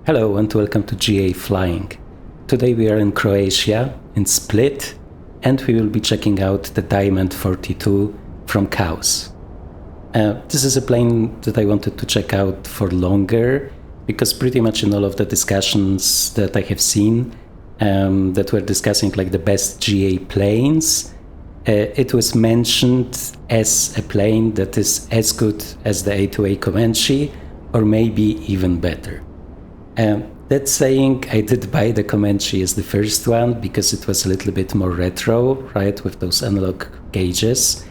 Hello and welcome to GA Flying. Today we are in Croatia, in Split, and we will be checking out the Diamond 42 from COWS. This is a plane that I wanted to check out for longer, because pretty much in all of the discussions that I have seen that were discussing like the best GA planes, it was mentioned as a plane that is as good as the A2A Comanche, or maybe even better. That saying, I did buy the Comanche as the first one because it was a little bit more retro, right, with those analog gauges.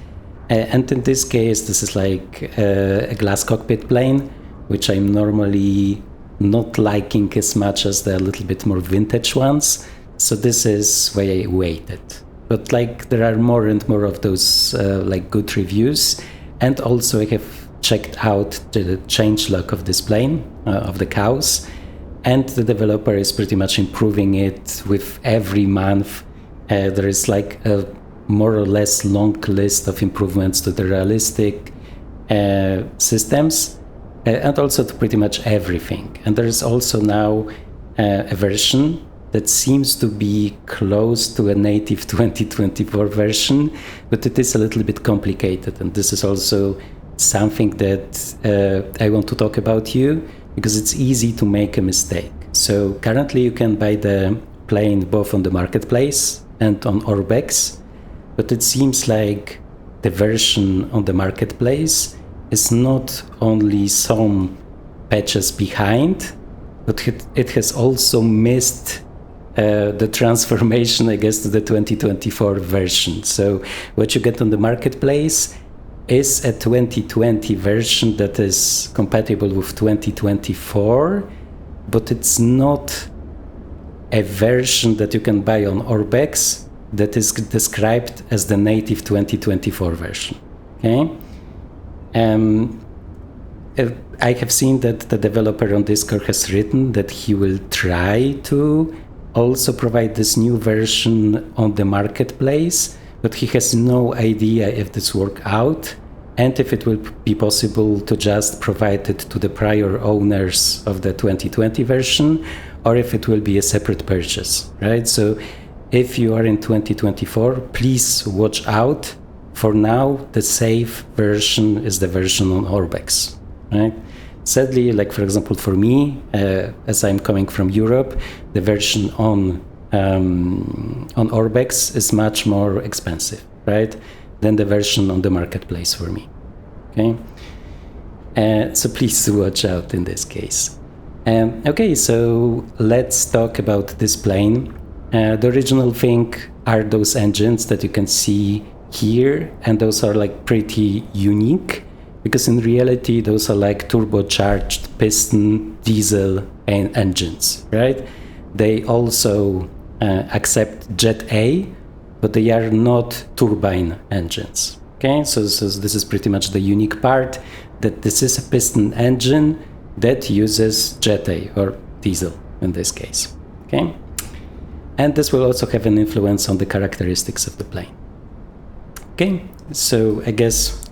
And in this case, this is like a glass cockpit plane, which I'm normally not liking as much as the little bit more vintage ones. So this is why I waited. But like there are more and more of those like good reviews. And also I have checked out the changelog of this plane, of the COWS. And the developer is pretty much improving it with every month. There is like a more or less long list of improvements to the realistic systems and also to pretty much everything. And there is also now a version that seems to be close to a native 2024 version, but it is a little bit complicated. And this is also something that I want to talk about you, because it's easy to make a mistake. So currently you can buy the plane both on the marketplace and on Orbex, but it seems like the version on the marketplace is not only some patches behind, but it has also missed the transformation, I guess, to the 2024 version. So what you get on the marketplace is a 2020 version that is compatible with 2024, but it's not a version that you can buy on Orbex that is described as the native 2024 version. Okay? I have seen that the developer on Discord has written that he will try to also provide this new version on the marketplace, but he has no idea if this works out and if it will be possible to just provide it to the prior owners of the 2020 version, or if it will be a separate purchase, right? So if you are in 2024, please watch out. For now, the safe version is the version on Orbex, right? Sadly, like for example, for me, as I'm coming from Europe, the version on Orbex is much more expensive, right, than the version on the marketplace for me. Okay, so please watch out in this case. Okay, so let's talk about this plane. The original thing are those engines that you can see here, and those are like pretty unique, because in reality those are like turbocharged piston diesel engines, right? They also accept Jet A, but they are not turbine engines. Okay, so this is pretty much the unique part, that this is a piston engine that uses Jet A, or diesel in this case. Okay, and this will also have an influence on the characteristics of the plane. Okay, so I guess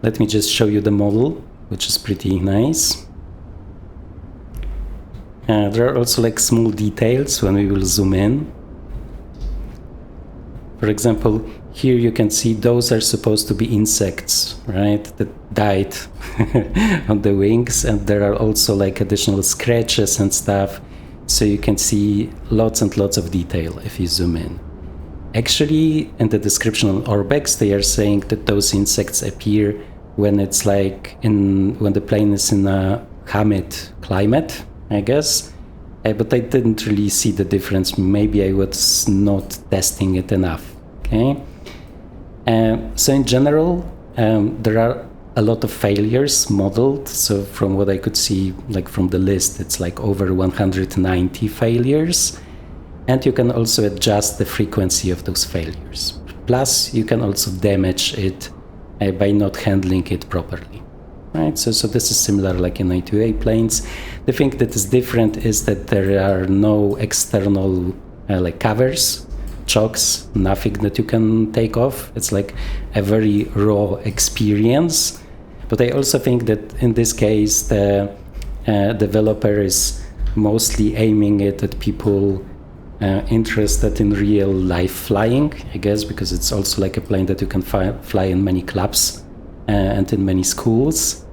let me just show you the model, which is pretty nice. There are also like small details when we will zoom in. For example, here you can see those are supposed to be insects, right, that died on the wings, and there are also like additional scratches and stuff, so you can see lots and lots of detail if you zoom in. Actually, in the description on Orbex, they are saying that those insects appear when it's like when the plane is in a humid climate, I guess. But I didn't really see the difference. Maybe I was not testing it enough. Okay. So in general, there are a lot of failures modeled. So from what I could see, like from the list, it's like over 190 failures. And you can also adjust the frequency of those failures. Plus, you can also damage it by not handling it properly. Right? So this is similar like in A2A planes. The thing that is different is that there are no external like covers, chocks, nothing that you can take off. It's like a very raw experience. But I also think that in this case, the developer is mostly aiming it at people interested in real life flying, I guess, because it's also like a plane that you can fly in many clubs and in many schools.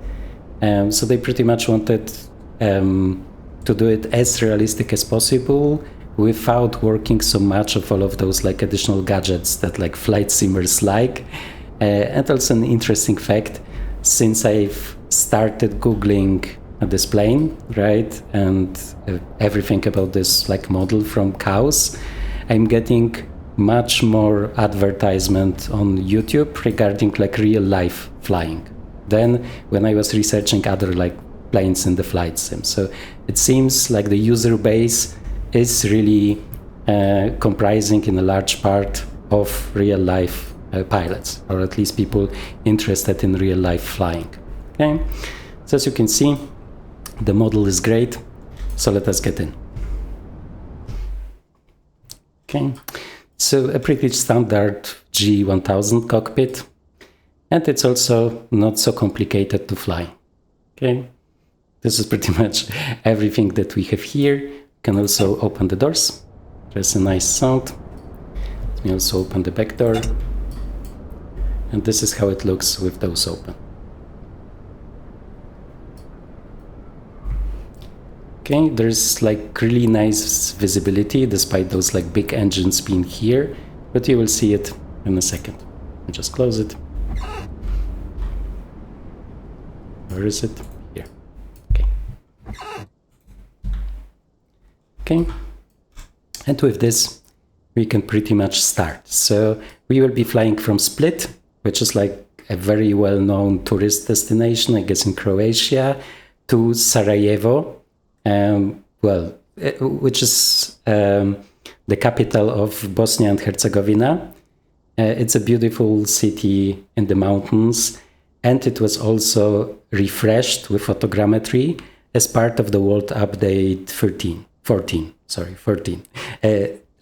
So they pretty much wanted to do it as realistic as possible without working so much of all of those like additional gadgets that like flight simmers like. And also an interesting fact, since I've started Googling this plane, right, and everything about this like model from COWS, I'm getting much more advertisement on YouTube regarding like real life flying than when I was researching other like planes in the flight sim. So it seems like the user base is really comprising in a large part of real life pilots, or at least people interested in real life flying. Okay, so as you can see, the model is great, so let us get in. Okay, so a pretty standard G1000 cockpit, and it's also not so complicated to fly. Okay, this is pretty much everything that we have here. You can also open the doors. There's a nice sound. Let me also open the back door. And this is how it looks with those open. Okay, there's like really nice visibility despite those like big engines being here, but you will see it in a second. I'll just close it. Where is it? Here. Okay. Okay. And with this, we can pretty much start. So we will be flying from Split, which is like a very well-known tourist destination, I guess, in Croatia, to Sarajevo, which is the capital of Bosnia and Herzegovina. It's a beautiful city in the mountains, and it was also refreshed with photogrammetry as part of the World Update 14,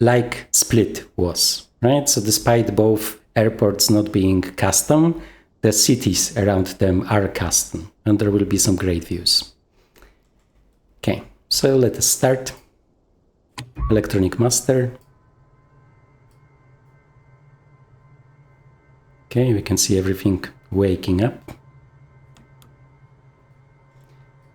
like Split was, right? So despite both airports not being custom, the cities around them are custom, and there will be some great views. Okay, so let us start. Electronic master. Okay, we can see everything waking up.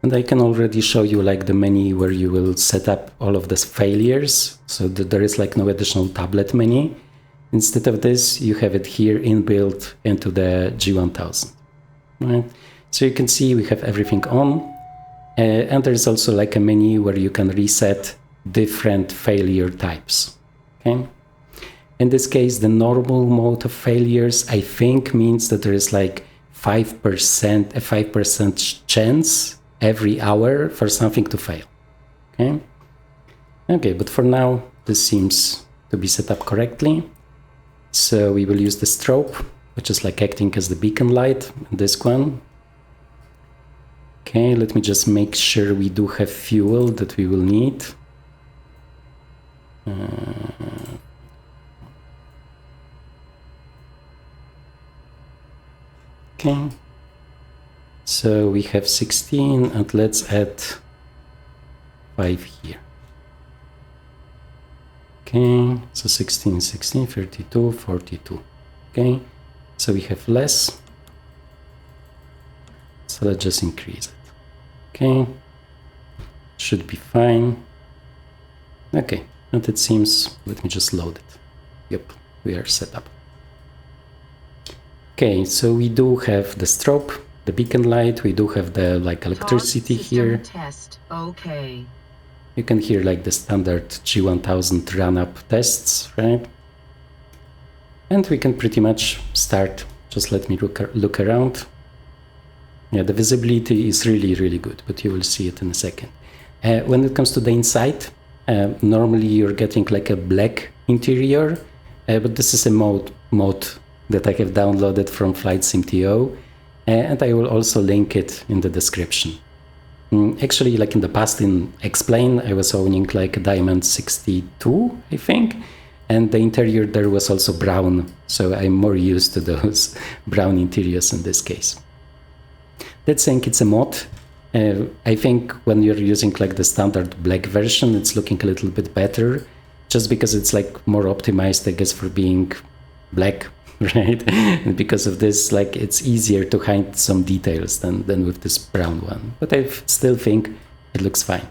And I can already show you like the menu where you will set up all of these failures, so that there is like no additional tablet menu. Instead of this, you have it here inbuilt into the G1000. Right? So you can see we have everything on, and there's also like a menu where you can reset different failure types. Okay. In this case, the normal mode of failures, I think, means that there is like 5%, a 5% chance every hour for something to fail. Okay. Okay, but for now, this seems to be set up correctly. So we will use the strobe, which is like acting as the beacon light, this one. Okay, let me just make sure we do have fuel that we will need. Okay, so we have 16, and let's add 5 here. Okay, so 16, 16, 32, 42. Okay, so we have less. So let's just increase it. Okay, should be fine. Okay, and it seems, let me just load it. Yep, we are set up. Okay, so we do have the strobe, the beacon light, we do have the like electricity here. Test. Okay. You can hear like the standard G1000 run-up tests, right? And we can pretty much start. Just let me look around. Yeah, the visibility is really, really good, but you will see it in a second. When it comes to the inside, normally you're getting like a black interior, but this is a mode that I have downloaded from FlightSimTO, and I will also link it in the description. Actually, like in the past in Explain, I was owning like a Diamond 62, I think, and the interior there was also brown, so I'm more used to those brown interiors in this case. That's saying it's a mod, I think when you're using like the standard black version, it's looking a little bit better, just because it's like more optimized, I guess, for being black, right? And because of this, like it's easier to hide some details than with this brown one. But I still think it looks fine.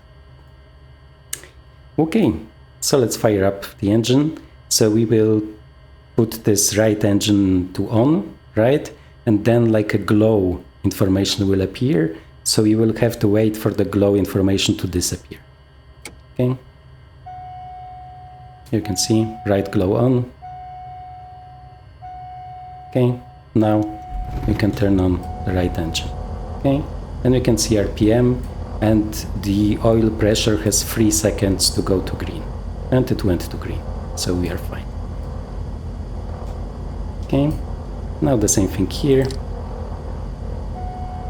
Okay, so let's fire up the engine. So we will put this right engine to on, right? And then like a glow information will appear. So you will have to wait for the glow information to disappear. Okay. You can see right glow on. Okay. Now you can turn on the right engine. Okay. And you can see RPM, and the oil pressure has 3 seconds to go to green. And it went to green. So we are fine. Okay. Now the same thing here.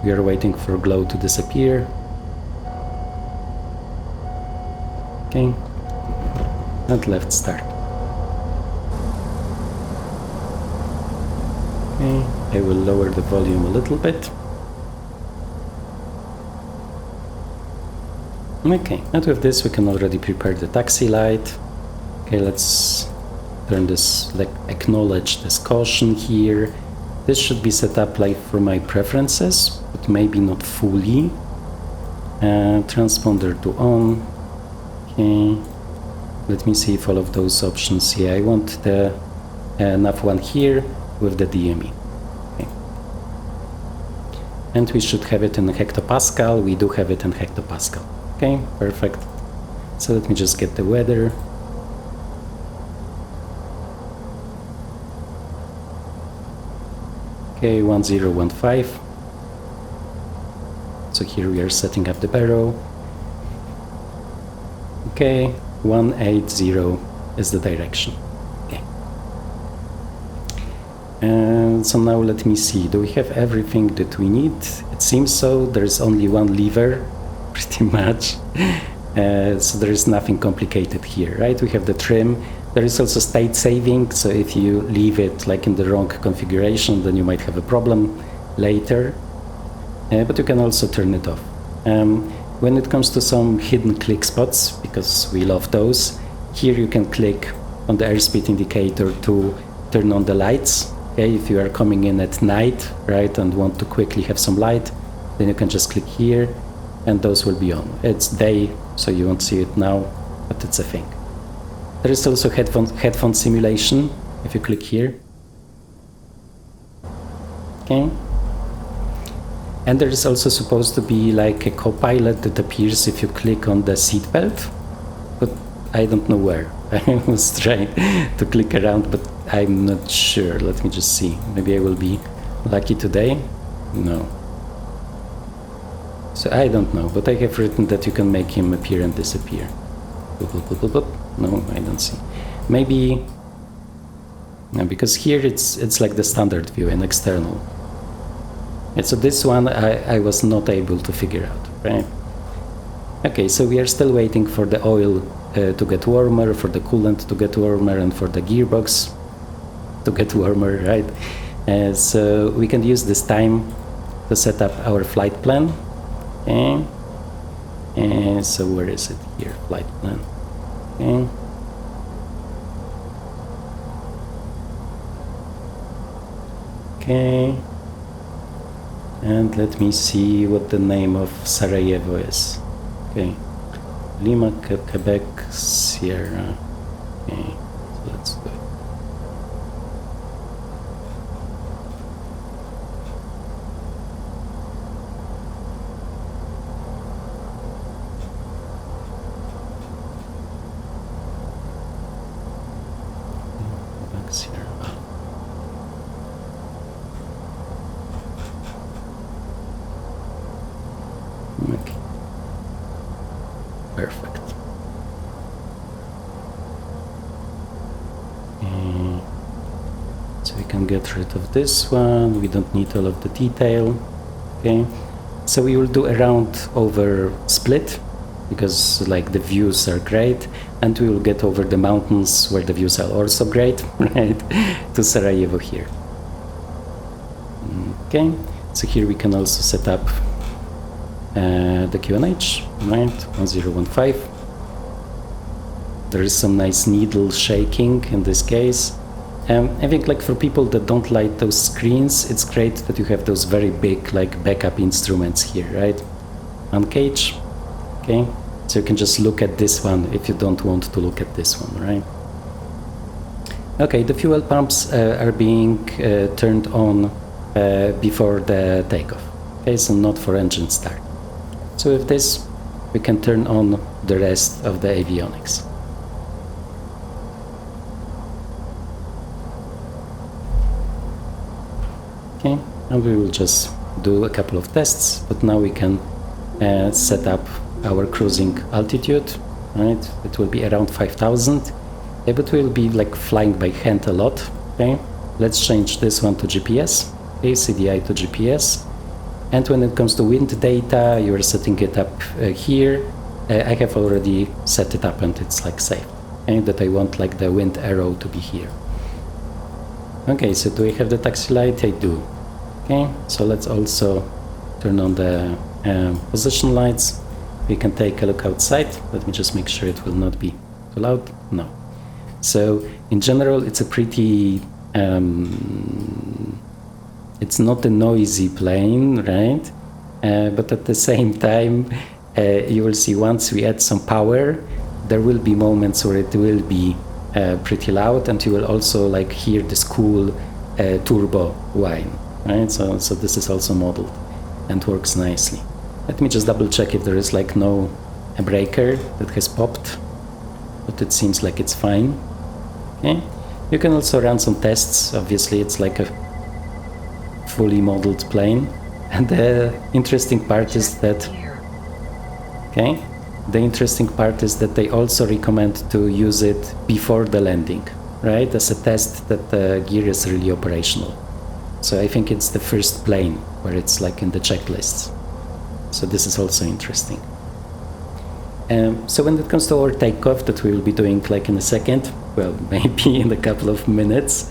We are waiting for glow to disappear. Okay. And left start. Okay. I will lower the volume a little bit. Okay. And with this we can already prepare the taxi light. Okay, let's turn this, like acknowledge this caution here. This should be set up like for my preferences, but maybe not fully. Transponder to on. Okay. Let me see if all of those options. Yeah, I want the nav one here with the DME. Okay. And we should have it in hectopascal. We do have it in hectopascal. Okay, perfect. So let me just get the weather. Okay, 1015. So here we are setting up the barrow. Okay, 180 is the direction. Okay. And so now let me see. Do we have everything that we need? It seems so. There's only one lever, pretty much. So there is nothing complicated here, right? We have the trim. There is also state saving, so if you leave it like in the wrong configuration, then you might have a problem later. But you can also turn it off. When it comes to some hidden click spots, because we love those, here you can click on the airspeed indicator to turn on the lights. Okay, if you are coming in at night, right, and want to quickly have some light, then you can just click here, and those will be on. It's day, so you won't see it now, but it's a thing. There is also headphone simulation, if you click here. Okay. And there is also supposed to be like a co-pilot that appears if you click on the seatbelt, but I don't know where. I was trying to click around, but I'm not sure. Let me just see. Maybe I will be lucky today. No. So I don't know, but I have written that you can make him appear and disappear. No, I don't see. Maybe because here it's like the standard view and external. And so this one I was not able to figure out, right? Okay, so we are still waiting for the oil to get warmer, for the coolant to get warmer, and for the gearbox to get warmer, right? So we can use this time to set up our flight plan. Okay. And so where is it here? Flight plan. Okay. Okay. And let me see what the name of Sarajevo is. Okay. Lima, Quebec, Sierra. Okay. So let's do it. Okay. Perfect. So we can get rid of this one. We don't need all of the detail. Okay. So we will do a round over Split because like the views are great, and we will get over the mountains where the views are also great, right? To Sarajevo here. Okay. So here we can also set up the QNH, right, 1015. There is some nice needle shaking in this case. I think like for people that don't like those screens, it's great that you have those very big like backup instruments here, right? Uncage, okay? So you can just look at this one if you don't want to look at this one, right? Okay, the fuel pumps are being turned on before the takeoff, okay? So not for engine start. So with this, we can turn on the rest of the avionics. Okay, and we will just do a couple of tests, but now we can set up our cruising altitude, right? It will be around 5,000, but we'll be like flying by hand a lot, okay? Let's change this one to GPS, okay, CDI to GPS. And when it comes to wind data, you're setting it up here. I have already set it up and it's like saved, okay? That I want like the wind arrow to be here. Okay, so do I have the taxi light? I do. Okay, so let's also turn on the position lights. We can take a look outside. Let me just make sure it will not be too loud. No. So in general, it's a pretty, it's not a noisy plane, right? But at the same time, you will see once we add some power, there will be moments where it will be pretty loud, and you will also like hear this cool turbo whine, right? So this is also modeled and works nicely. Let me just double check if there is like no breaker that has popped, but it seems like it's fine. Okay, you can also run some tests. Obviously, it's like a fully modeled plane, and the interesting part is that, okay, the interesting part is that they also recommend to use it before the landing, right? As a test that the gear is really operational. So I think it's the first plane where it's like in the checklists. So this is also interesting. So when it comes to our takeoff that we will be doing like in a second, well, maybe in a couple of minutes,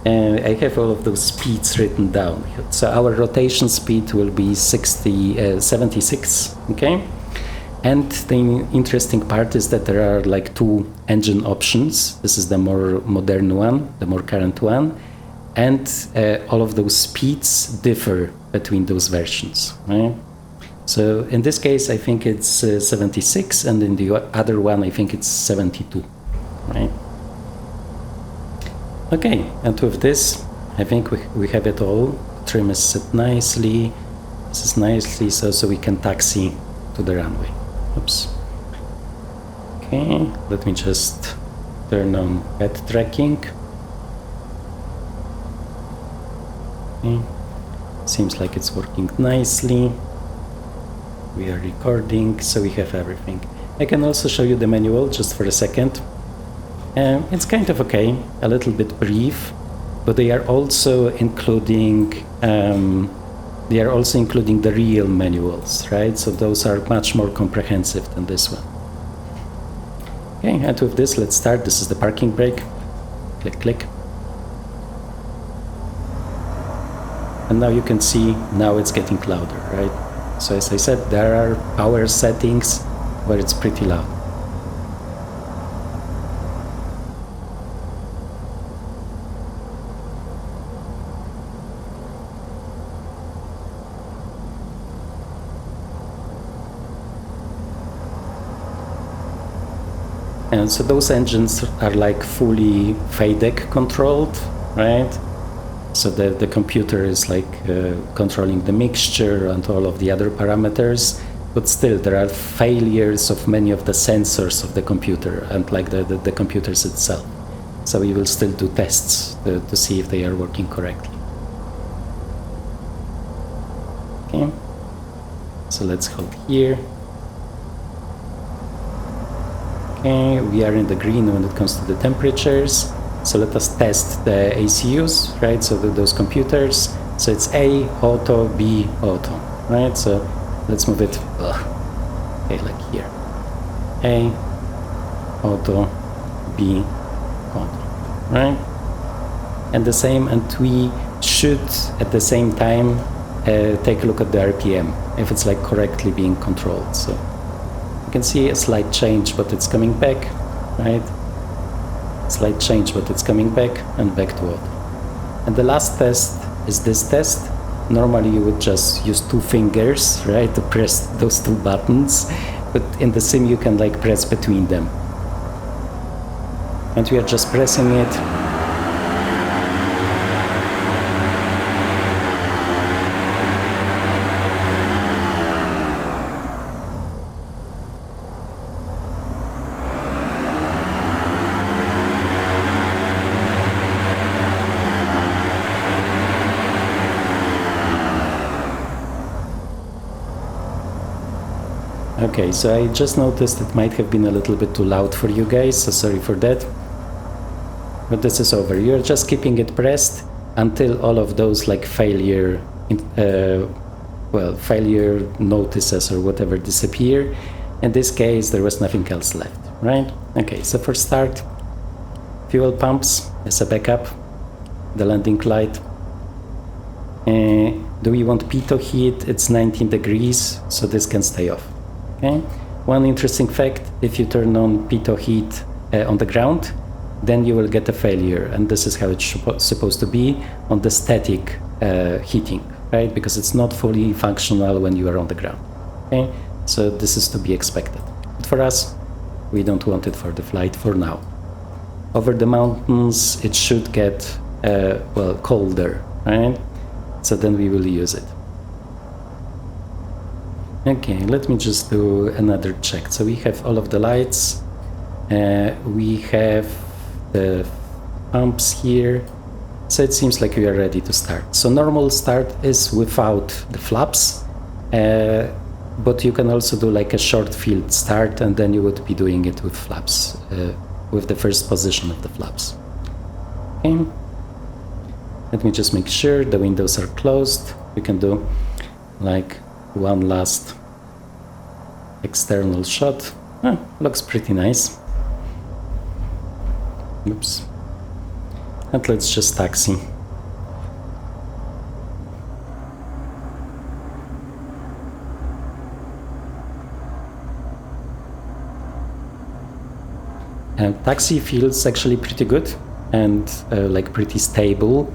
I have all of those speeds written down. So our rotation speed will be 76, okay? And the interesting part is that there are like two engine options. This is the more modern one, the more current one. And all of those speeds differ between those versions, right? So in this case, I think it's 76, and in the other one, I think it's 72, right? Okay, and with this, I think we have it all. Trim is set nicely. This is nicely so we can taxi to the runway. Oops. Okay, let me just turn on head tracking. Okay. Seems like it's working nicely. We are recording, so we have everything. I can also show you the manual just for a second. It's kind of okay, a little bit brief, but they are also including the real manuals, right? So those are much more comprehensive than this one. Okay, and with this, let's start. This is the parking brake. Click, click. And now you can see, now it's getting louder, right? So as I said, there are power settings where it's pretty loud. And so those engines are like fully FADEC controlled, right? So the computer is like controlling the mixture and all of the other parameters, but still there are failures of many of the sensors of the computer and like the computers itself. So we will still do tests to see if they are working correctly. Okay, so let's hold here. Okay, we are in the green when it comes to the temperatures. So let us test the ACUs, right? So those computers. So it's A, auto, B, auto, right? So let's move it, okay, like here. A, auto, B, auto, right? And the same, and we should at the same time take a look at the RPM, if it's like correctly being controlled. So you can see a slight change, but it's coming back, right? Slight change, but it's coming back and back to auto. And the last test is this test. Normally you would just use 2 fingers, right, to press those 2 buttons, but in the sim you can like press between them. And we are just pressing it. Okay, so I just noticed it might have been a little bit too loud for you guys, so sorry for that. But this is over. You're just keeping it pressed until all of those like failure notices or whatever disappear. In this case, there was nothing else left, right? Okay, so for start, fuel pumps as a backup, the landing light. Do we want pitot heat? It's 19 degrees, so this can stay off. Okay. One interesting fact, if you turn on pitot heat on the ground, then you will get a failure, and this is how it's supposed to be on the static heating, right? Because it's not fully functional when you are on the ground. Okay, so this is to be expected. But for us, we don't want it for the flight for now. Over the mountains, it should get colder, right? So then we will use it. Okay, let me just do another check. So we have all of the lights. We have the pumps here. So it seems like we are ready to start. So normal start is without the flaps, but you can also do like a short field start, and then you would be doing it with flaps, with the first position of the flaps. Okay. Let me just make sure the windows are closed. We can do like one last external shot. Looks pretty nice. Oops. And let's just taxi. And taxi feels actually pretty good and like pretty stable.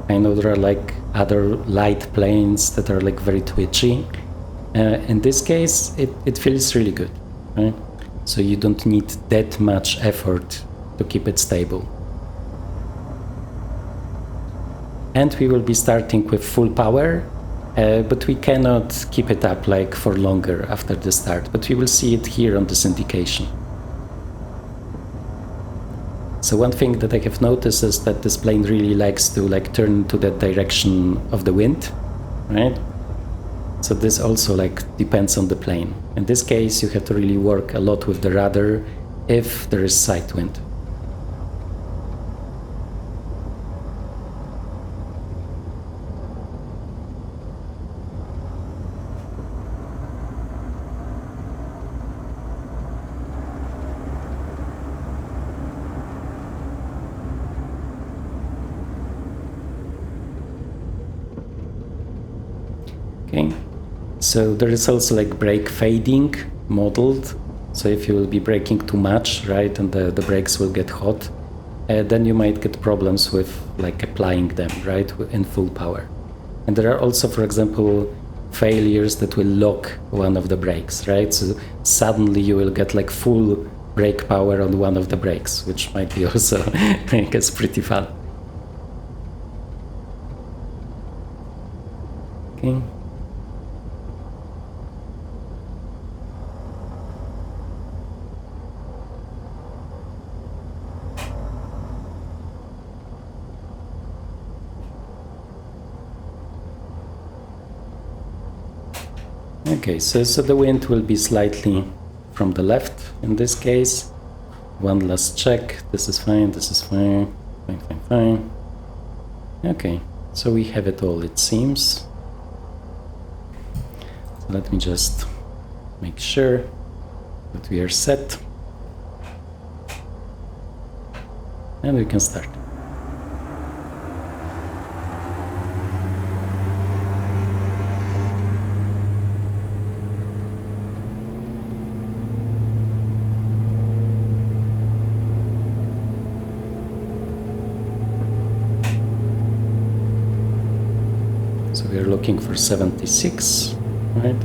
I know there are like other light planes that are like very twitchy. In this case, it feels really good, right? So you don't need that much effort to keep it stable. And we will be starting with full power, but we cannot keep it up like for longer after the start, but we will see it here on this indication. So one thing that I have noticed is that this plane really likes to like turn to the direction of the wind, right? So this also like depends on the plane. In this case, you have to really work a lot with the rudder if there is side wind. Okay, so there is also like brake fading modeled. So if you will be braking too much, right, and the brakes will get hot, then you might get problems with like applying them, right, in full power. And there are also, for example, failures that will lock one of the brakes, right? So suddenly you will get like full brake power on one of the brakes, which might be also, I guess, pretty fun. Okay. Okay, so the wind will be slightly from the left in this case. One last check. This is fine, this is fine. Fine, fine, fine. Okay, so we have it all, it seems. So let me just make sure that we are set. And we can start. looking for 76, right?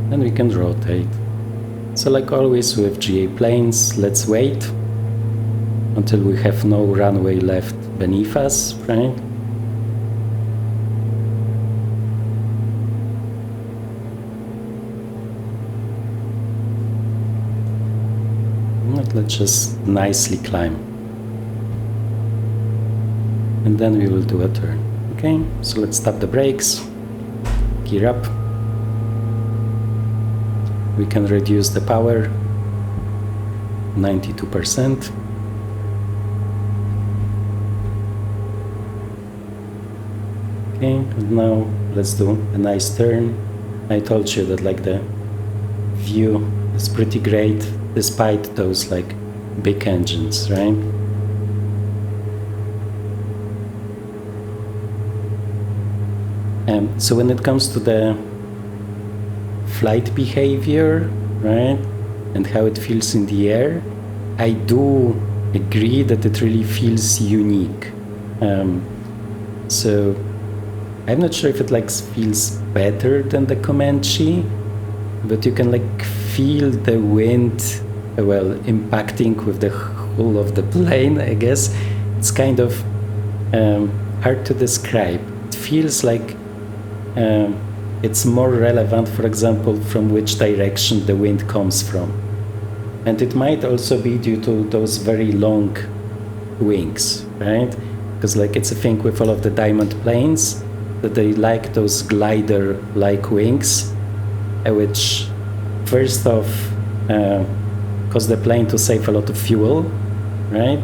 And we can rotate. So like always with GA planes, let's wait until we have no runway left beneath us, right? Let's just nicely climb. And then we will do a turn. Okay, so let's tap the brakes, gear up. We can reduce the power, 92%. Okay, and now let's do a nice turn. I told you that like the view is pretty great despite those like big engines, right? So when it comes to the flight behavior, right, and how it feels in the air, I do agree that it really feels unique. So I'm not sure if it like feels better than the Comanche, but you can like feel the wind, well, impacting with the hull of the plane, I guess. It's kind of hard to describe. It feels like it's more relevant, for example, from which direction the wind comes from. And it might also be due to those very long wings, right? Because like it's a thing with all of the Diamond planes, that they like those glider-like wings, which first off cause the plane to save a lot of fuel, right?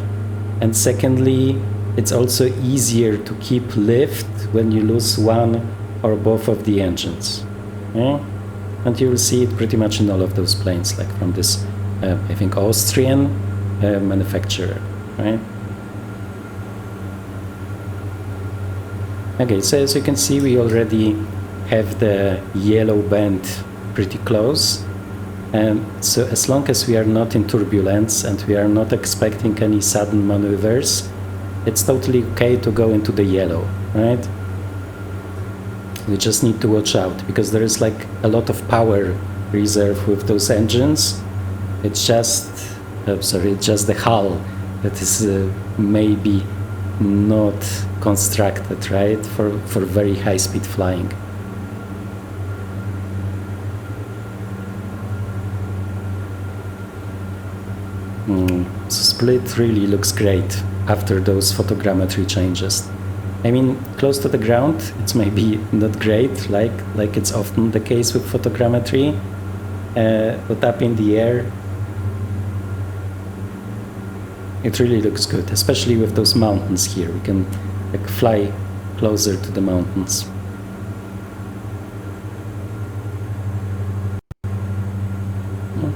And secondly, it's also easier to keep lift when you lose one or both of the engines. Yeah? And you will see it pretty much in all of those planes, like from this, I think, Austrian manufacturer, right? Okay, so as you can see, we already have the yellow band pretty close. And so as long as we are not in turbulence and we are not expecting any sudden maneuvers, it's totally okay to go into the yellow, right? We just need to watch out because there is like a lot of power reserve with those engines. It's just, it's just the hull that is maybe not constructed, right, for very high speed flying. So Split really looks great after those photogrammetry changes. I mean, close to the ground, it's maybe not great, like it's often the case with photogrammetry, but up in the air, it really looks good, especially with those mountains here. We can like fly closer to the mountains.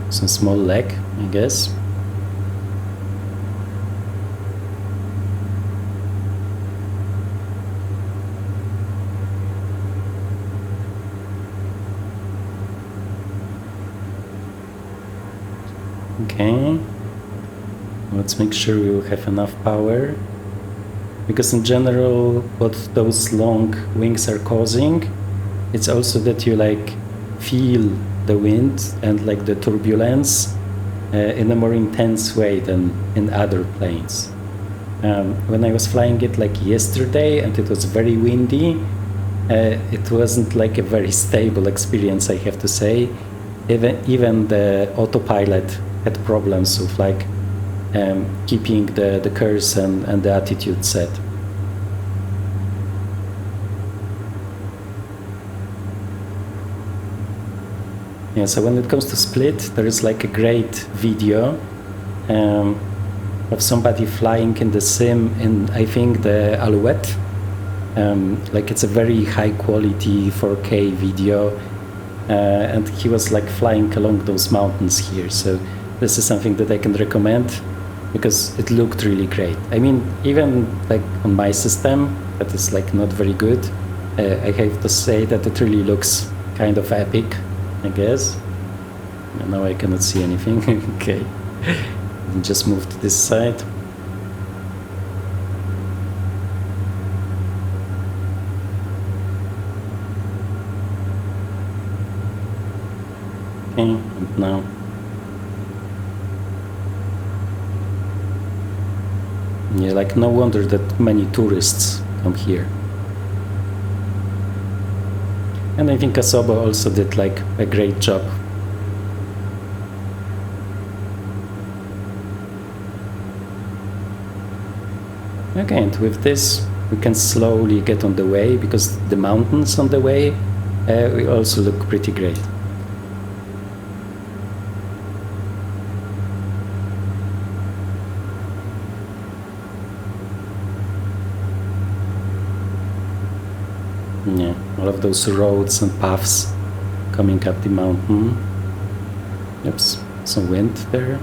Some small lag, I guess. Okay, let's make sure we will have enough power, because in general what those long wings are causing, it's also that you like feel the wind and like the turbulence in a more intense way than in other planes. When I was flying it like yesterday and it was very windy, it wasn't like a very stable experience, I have to say. Even the autopilot had problems with like keeping the course and the attitude set. Yeah, so when it comes to Split, there is like a great video of somebody flying in the sim in, I think, the Alouette. Like it's a very high quality 4K video, and he was like flying along those mountains here. So this is something that I can recommend because it looked really great. I mean, even like on my system, that is like not very good, I have to say that it really looks kind of epic, I guess. And now I cannot see anything. Okay, just move to this side. Okay, and now yeah, like no wonder that many tourists come here. And I think Asobo also did like a great job. Okay, and with this we can slowly get on the way, because the mountains on the way will also look pretty great. Yeah, all of those roads and paths coming up the mountain. Oops, some wind there.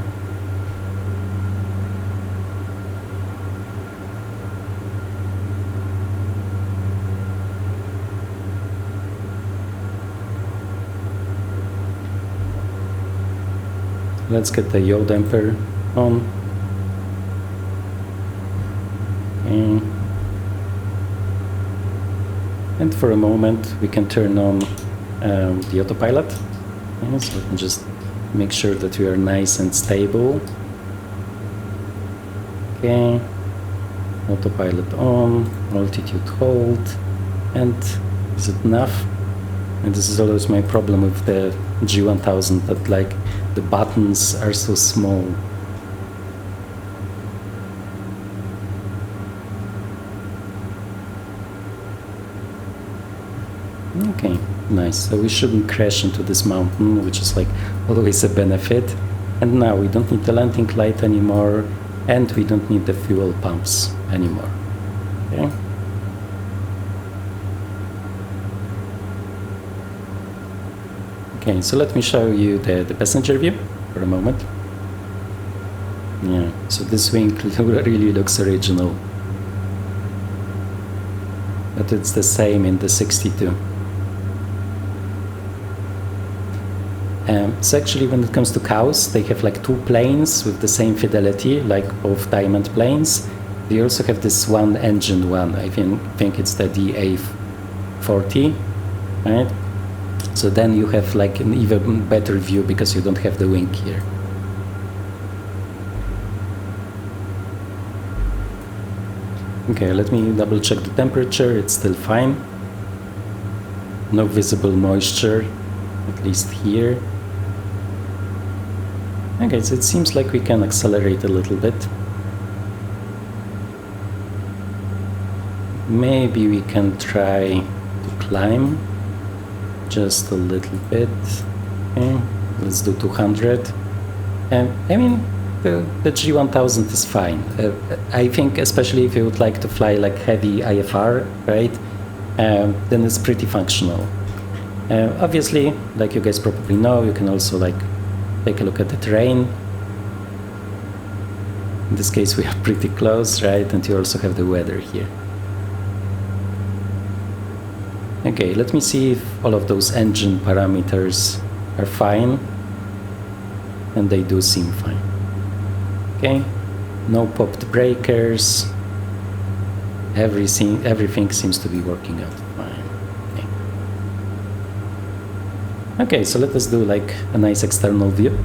Let's get the yaw damper on. Okay. And for a moment we can turn on the autopilot. Okay, so we can just make sure that we are nice and stable. Okay, autopilot on, altitude hold, and is it enough? And this is always my problem with the G1000, that like the buttons are so small. Okay, nice. So we shouldn't crash into this mountain, which is like always a benefit. And now we don't need the landing light anymore, and we don't need the fuel pumps anymore. Okay. Okay, so let me show you the passenger view for a moment. Yeah, so this wing really looks original. But it's the same in the 62. So actually, when it comes to COWS, they have like two planes with the same fidelity, like both Diamond planes. They also have this one engine one. I think it's the DA40, right? So then you have like an even better view because you don't have the wing here. Okay, let me double check the temperature. It's still fine. No visible moisture, at least here. Okay, so it seems like we can accelerate a little bit. Maybe we can try to climb just a little bit. Okay, let's do 200. I mean, the G1000 is fine. I think especially if you would like to fly like heavy IFR, right, then it's pretty functional. Obviously, like you guys probably know, you can also like take a look at the terrain. In this case we are pretty close, right, and you also have the weather here. Okay, let me see if all of those engine parameters are fine, and they do seem fine. Okay, no popped breakers, everything seems to be working out fine. Okay, so let us do like a nice external view.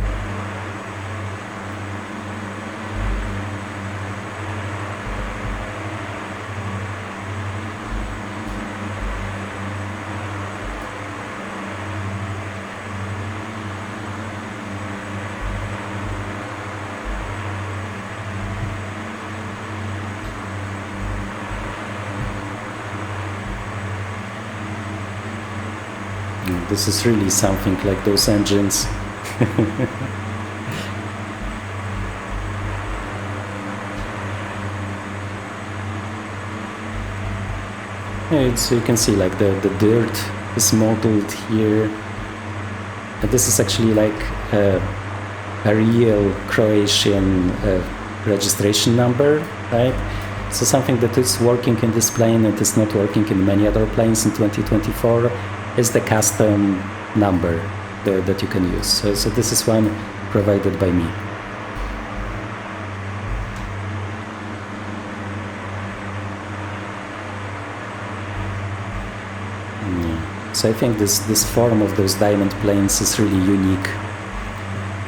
This is really something like those engines. So you can see like the dirt is modeled here. And this is actually like a real Croatian registration number, right? So something that is working in this plane and is not working in many other planes in 2024 is the custom number that you can use. So this is one provided by me. So I think this form of those diamond planes is really unique.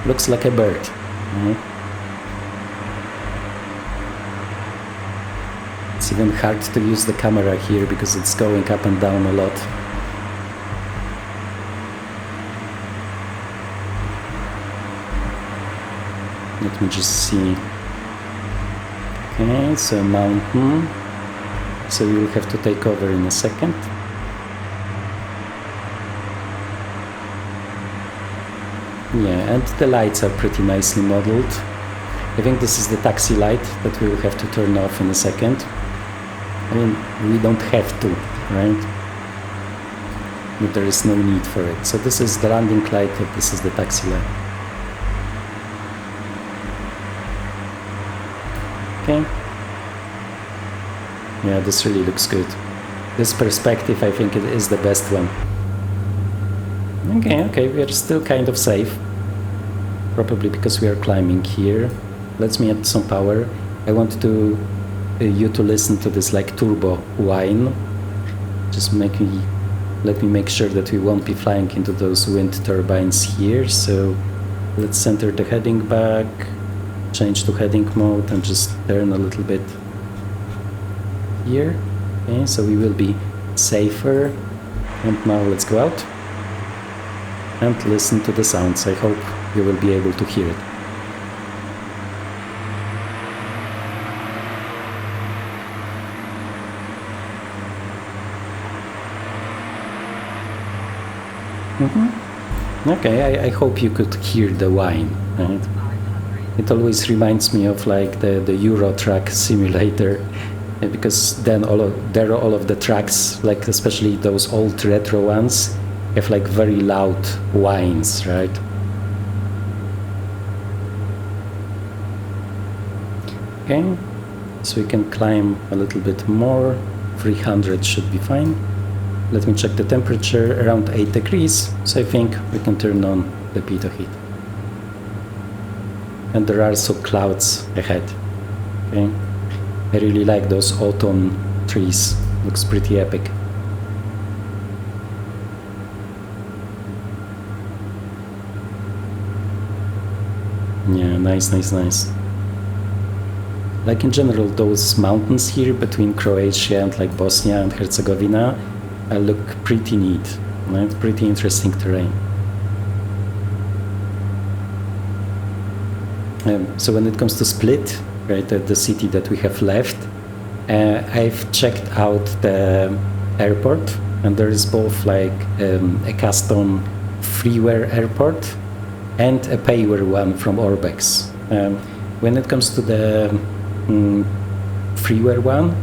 Looks like a bird. It's even hard to use the camera here because it's going up and down a lot. Let me just see. Okay, so mountain. So we will have to take over in a second. Yeah, and the lights are pretty nicely modeled. I think this is the taxi light that we will have to turn off in a second. I mean, we don't have to, right? But there is no need for it. So this is the landing light and this is the taxi light. Okay. Yeah, this really looks good. This perspective, I think it is the best one. Okay, we are still kind of safe. Probably because we are climbing here. Let me add some power. I want you to listen to this like turbo whine. Just let me make sure that we won't be flying into those wind turbines here. So let's center the heading back, change to heading mode and just turn a little bit here. Okay, so we will be safer. And now let's go out and listen to the sounds. I hope you will be able to hear it. Okay, I hope you could hear the whine, right? It always reminds me of like the Euro Truck simulator, because then all of the tracks, like especially those old retro ones, have like very loud whines, right? Okay, so we can climb a little bit more. 300 should be fine. Let me check the temperature, around 8 degrees, so I think we can turn on the pitot heat. And there are also clouds ahead. Okay, I really like those autumn trees, looks pretty epic. Yeah, nice. Like in general, those mountains here between Croatia and like Bosnia and Herzegovina look pretty neat, right? Pretty interesting terrain. So when it comes to Split, right, the city that we have left, I've checked out the airport, and there is both like a custom freeware airport and a payware one from Orbex. When it comes to the freeware one,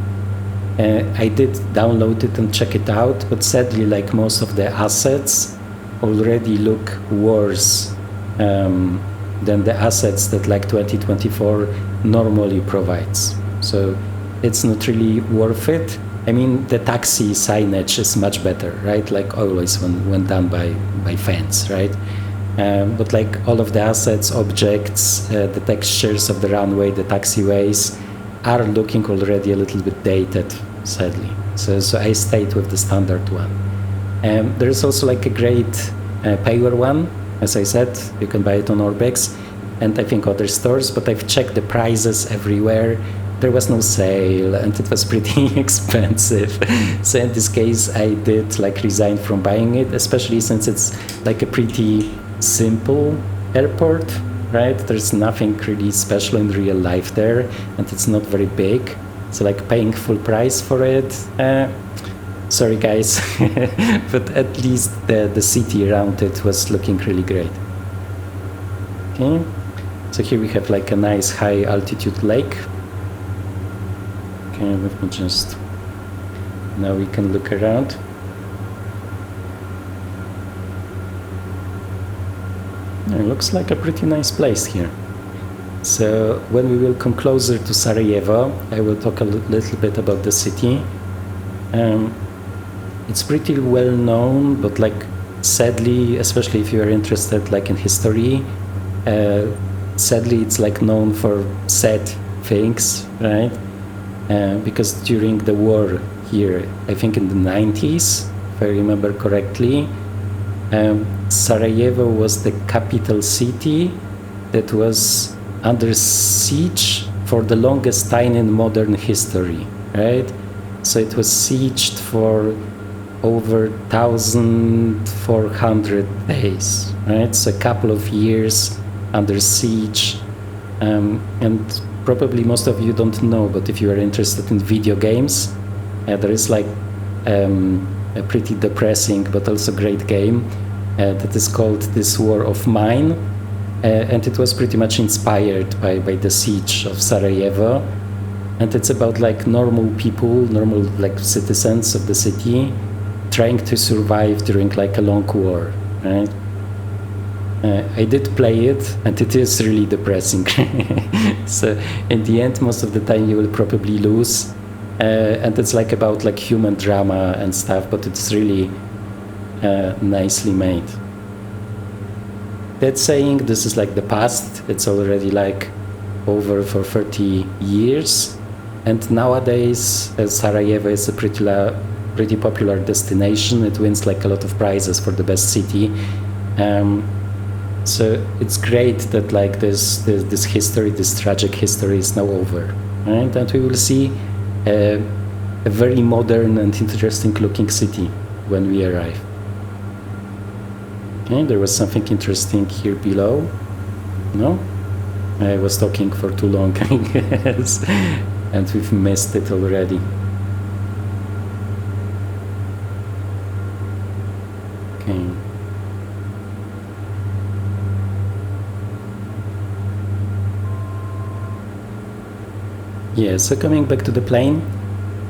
I did download it and check it out, but sadly, like most of the assets already look worse than the assets that like 2024 normally provides. So it's not really worth it. I mean, the taxi signage is much better, right? Like always when done by fans, right? But like all of the assets, objects, the textures of the runway, the taxiways are looking already a little bit dated, sadly. So I stayed with the standard one. There is also like a great payware one. As I said, you can buy it on Orbex and I think other stores, but I've checked the prices everywhere. There was no sale and it was pretty expensive. So in this case, I did like resign from buying it, especially since it's like a pretty simple airport, right? There's nothing really special in real life there and it's not very big. So like paying full price for it, sorry guys, but at least the city around it was looking really great. Okay, so here we have like a nice high altitude lake. Okay, let me just, now we can look around. It looks like a pretty nice place here. So when we will come closer to Sarajevo, I will talk a little bit about the city. It's pretty well known, but like sadly, especially if you are interested like in history, sadly it's like known for sad things, right? Because during the war here, I think in the 90s, if I remember correctly. Sarajevo was the capital city that was under siege for the longest time in modern history, right? So it was sieged for over 1,400 days, right? So a couple of years under siege. And probably most of you don't know, but if you are interested in video games, there is like a pretty depressing but also great game that is called This War of Mine. And it was pretty much inspired by the siege of Sarajevo. And it's about like normal people, normal like citizens of the city trying to survive during like a long war, right? I did play it, and it is really depressing. So in the end, most of the time you will probably lose, and it's like about like human drama and stuff, but it's really nicely made. That saying, this is like the past. It's already like over for 30 years, and nowadays Sarajevo is a pretty popular destination. It wins like a lot of prizes for the best city. So it's great that like this history, this tragic history is now over, right? And we will see a very modern and interesting looking city when we arrive. Okay, there was something interesting here below. No? I was talking for too long, I guess, and we've missed it already. Okay. Yeah, so coming back to the plane,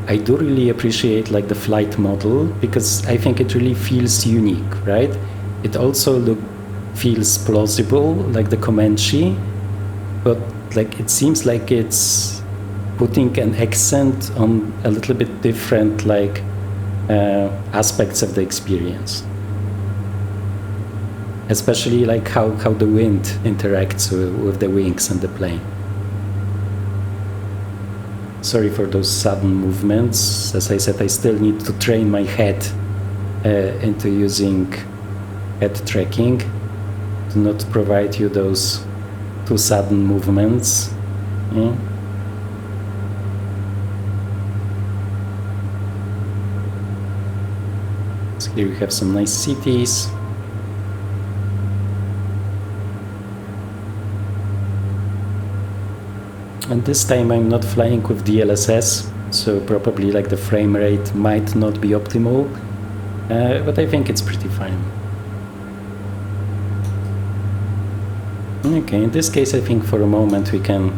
I do really appreciate like the flight model, because I think it really feels unique, right? It also feels plausible, like the Comanche, but like it seems like it's putting an accent on a little bit different like aspects of the experience. Especially like how the wind interacts with the wings and the plane. Sorry for those sudden movements. As I said, I still need to train my head into using head tracking to not provide you those too sudden movements. Yeah. So here we have some nice cities. And this time I'm not flying with DLSS, so probably like the frame rate might not be optimal, but I think it's pretty fine. Okay, in this case I think for a moment we can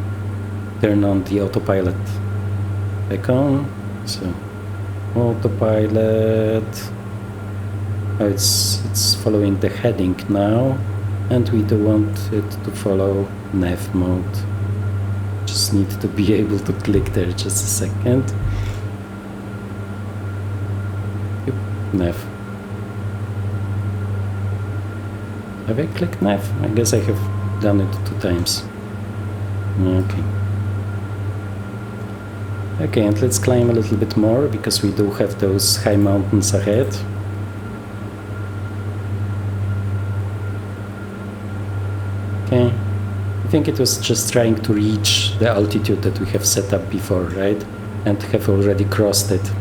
turn on the autopilot back on. So autopilot, oh, it's following the heading now, and we do want it to follow nav mode. Just need to be able to click there, just a second. Yep, nav. Have I clicked nav? I guess I have done it 2 times. Okay. Okay, and let's climb a little bit more, because we do have those high mountains ahead. Okay. I think it was just trying to reach the altitude that we have set up before, right? And have already crossed it.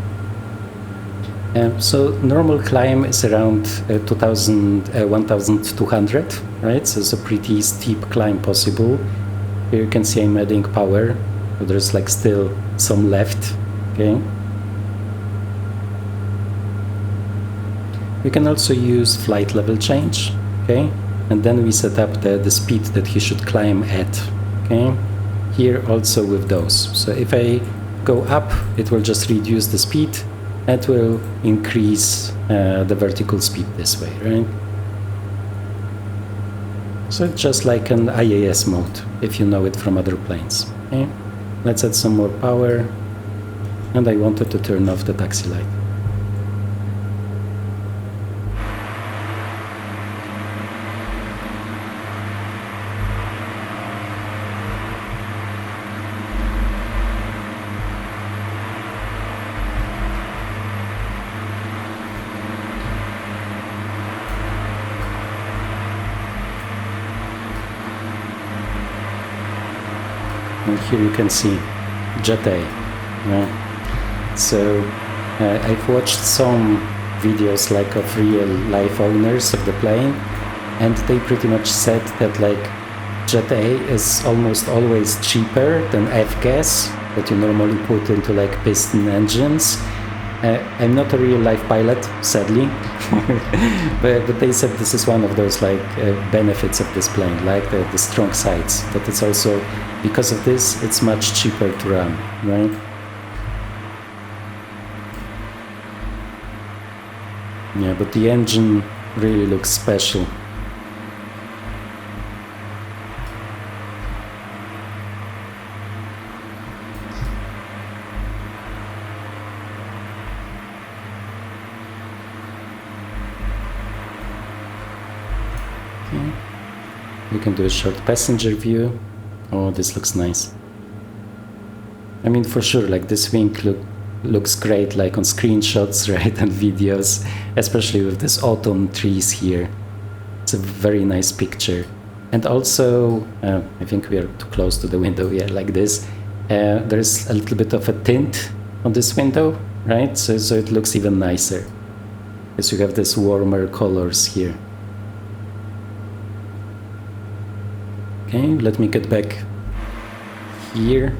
So normal climb is around 1,200, right? So it's a pretty steep climb possible. Here you can see I'm adding power, but there's like still some left, okay? We can also use flight level change, okay? And then we set up the speed that he should climb at, okay? Here also with those. So if I go up, it will just reduce the speed. That will increase the vertical speed this way, right? So it's just like an IAS mode, if you know it from other planes, okay? Let's add some more power. And I wanted to turn off the taxi light. And here you can see Jet A. So I've watched some videos like of real life owners of the plane, and they pretty much said that like Jet A is almost always cheaper than F-gas that you normally put into like piston engines. I'm not a real life pilot, sadly, but they said this is one of those like benefits of this plane, like the strong sides, that it's also, because of this, it's much cheaper to run, right? Yeah, but the engine really looks special. We can do a short passenger view. Oh, this looks nice. I mean, for sure, like this wing looks great, like on screenshots, right, and videos, especially with this autumn trees here. It's a very nice picture. And also, I think we are too close to the window, yeah, like this. There's a little bit of a tint on this window, right? So it looks even nicer, because you have this warmer colors here. Okay, let me get back here.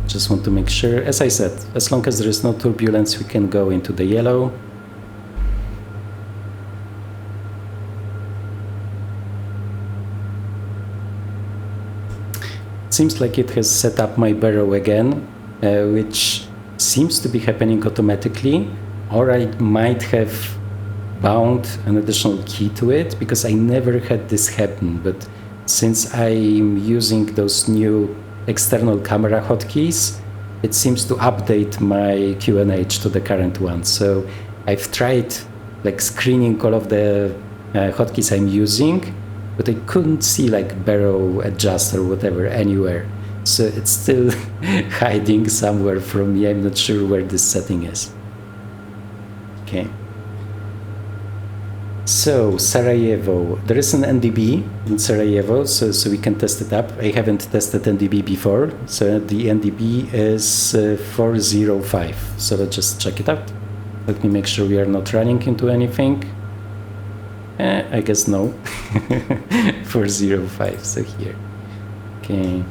Just want to make sure, as I said, as long as there is no turbulence, we can go into the yellow. It seems like it has set up my barrow again, which seems to be happening automatically, or I might have bound an additional key to it, because I never had this happen, but since I'm using those new external camera hotkeys, it seems to update my QNH to the current one. So I've tried like screening all of the hotkeys I'm using, but I couldn't see like barrow adjust or whatever anywhere. So it's still hiding somewhere from me. I'm not sure where this setting is. Okay. So Sarajevo, there is an NDB in Sarajevo, so we can test it up. I haven't tested NDB before, so the NDB is 405. So let's just check it out. Let me make sure we are not running into anything. I guess no. 405, so here. Okay.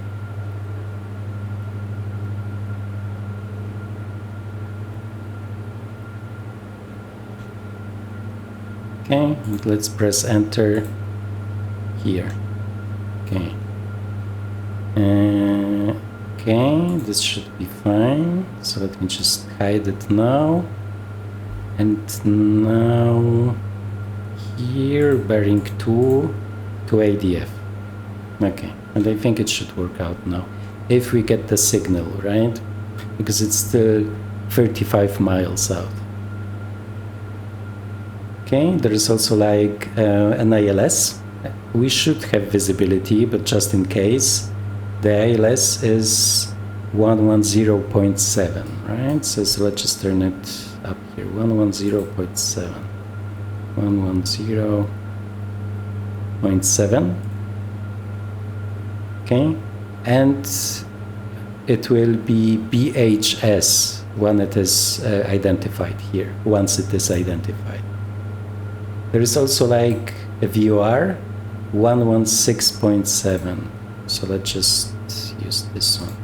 Okay, let's press enter here. Okay. Okay, this should be fine. So let me just hide it now. And now here, bearing 2 to ADF. Okay, and I think it should work out now. If we get the signal, right? Because it's still 35 miles out. Okay, there is also like an ALS. We should have visibility, but just in case, the ALS is 110.7, right? So let's just turn it up here, 110.7. 110.7. Okay, and it will be BHS when it is identified here, once it is identified. There is also like a VOR, 116.7. So let's just use this one,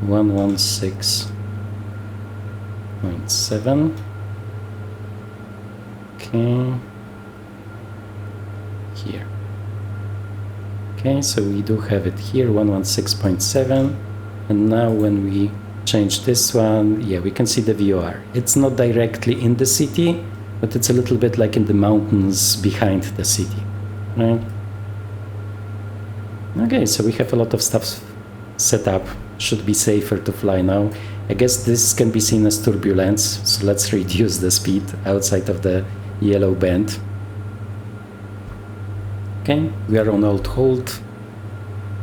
116.7. Okay, here. Okay, so we do have it here, 116.7. And now when we change this one, yeah, we can see the VOR. It's not directly in the city, but it's a little bit like in the mountains behind the city, right? Okay, so we have a lot of stuff set up. Should be safer to fly now. I guess this can be seen as turbulence, so let's reduce the speed outside of the yellow band. Okay, we are on old hold.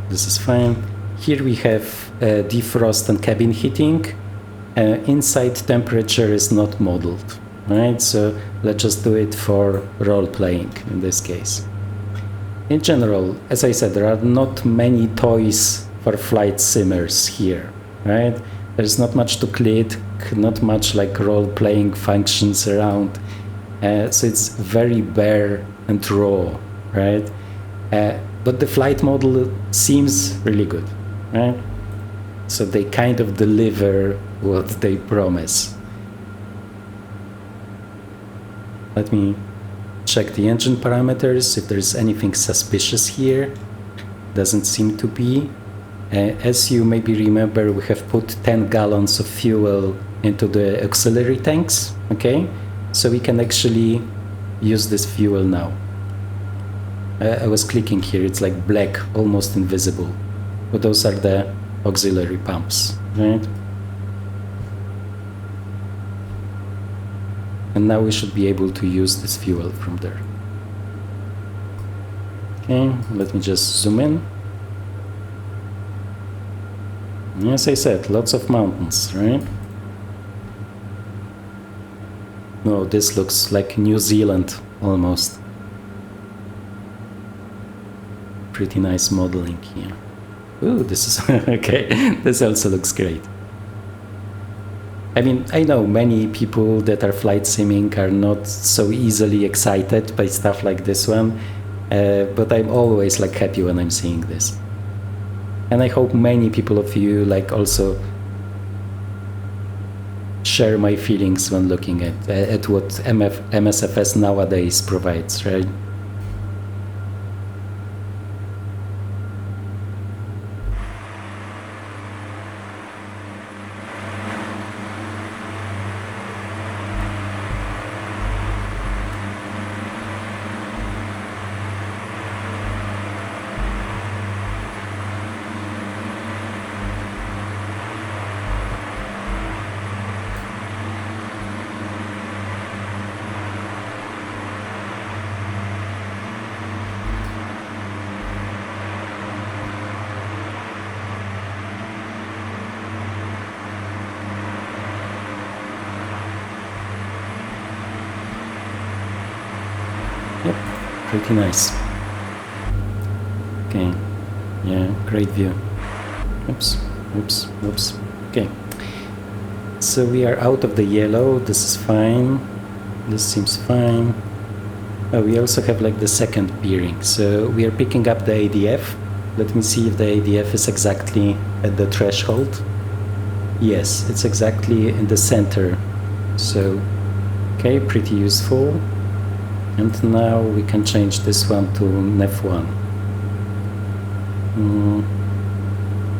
This is fine. Here we have defrost and cabin heating. Inside temperature is not modeled, right? So let's just do it for role playing in this case. In general, as I said, there are not many toys for flight simmers here, right? There's not much to click, not much like role-playing functions around. So it's very bare and raw, right? But the flight model seems really good, right? So they kind of deliver what they promise. Let me check the engine parameters, if there's anything suspicious here. Doesn't seem to be. As you maybe remember, we have put 10 gallons of fuel into the auxiliary tanks, okay? So we can actually use this fuel now. I was clicking here, it's like black, almost invisible. But those are the auxiliary pumps, right? And now we should be able to use this fuel from there. Okay, let me just zoom in. As I said, lots of mountains, right? No, this looks like New Zealand almost. Pretty nice modeling here. Ooh, this is okay. This also looks great. I mean, I know many people that are flight simming are not so easily excited by stuff like this one, but I'm always like happy when I'm seeing this. And I hope many people of you like also share my feelings when looking at what MSFS nowadays provides, right? Yep, pretty nice. Okay, yeah, great view. Oops, oops, oops. Okay, so we are out of the yellow. This is fine. This seems fine. We also have like the second bearing. So we are picking up the ADF. Let me see if the ADF is exactly at the threshold. Yes, it's exactly in the center. So, okay, pretty useful. And now we can change this one to NEF1.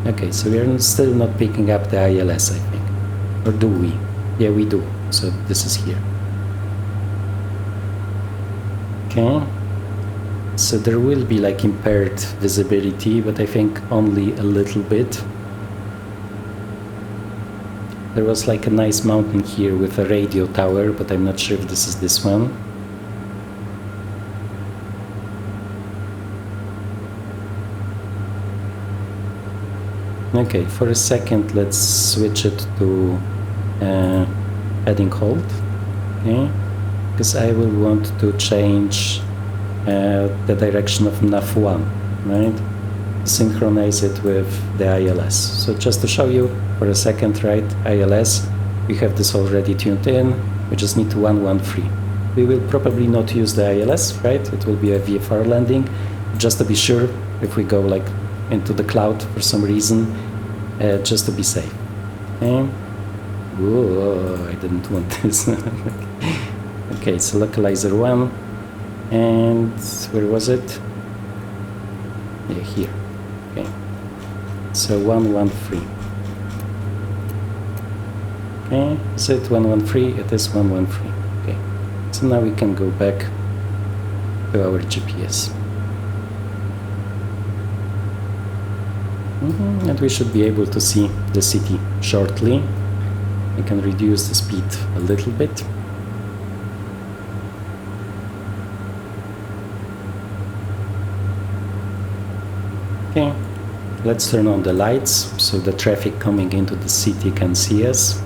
Okay, so we are still not picking up the ILS, I think. Or do we? Yeah, we do. So this is here. Okay. So there will be like impaired visibility, but I think only a little bit. There was like a nice mountain here with a radio tower, but I'm not sure if this is this one. Okay, for a second, let's switch it to heading hold, okay? Because I will want to change the direction of NAF1, right? Synchronize it with the ILS. So just to show you for a second, right, ILS, we have this already tuned in. We just need to 113. We will probably not use the ILS, right? It will be a VFR landing, just to be sure if we go like into the cloud for some reason, just to be safe. Okay. Whoa, I didn't want this. Okay, so localizer 1, and where was it? Yeah, here. Okay, so 113. Okay, is it 113? It is 113. Okay, so now we can go back to our GPS. And we should be able to see the city shortly. I can reduce the speed a little bit. Okay, let's turn on the lights so the traffic coming into the city can see us.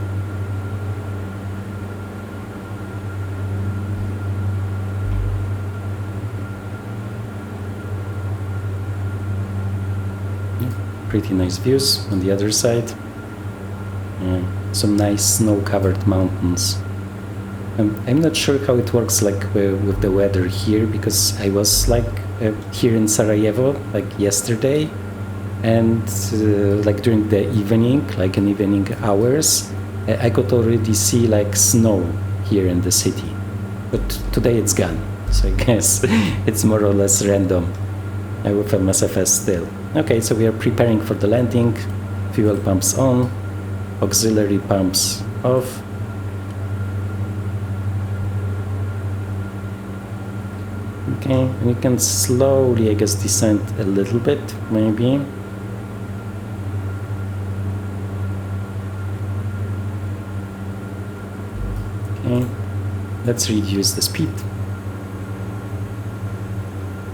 pretty nice views on the other side. Some nice snow-covered mountains. I'm not sure how it works like with the weather here, because I was like here in Sarajevo like yesterday, and like during the evening, like in evening hours, I could already see like snow here in the city, but today it's gone, so I guess it's more or less random with MSFS still. Okay, so we are preparing for the landing. Fuel pumps on, auxiliary pumps off. Okay, and you can slowly, I guess, descend a little bit, maybe. Okay, let's reduce the speed.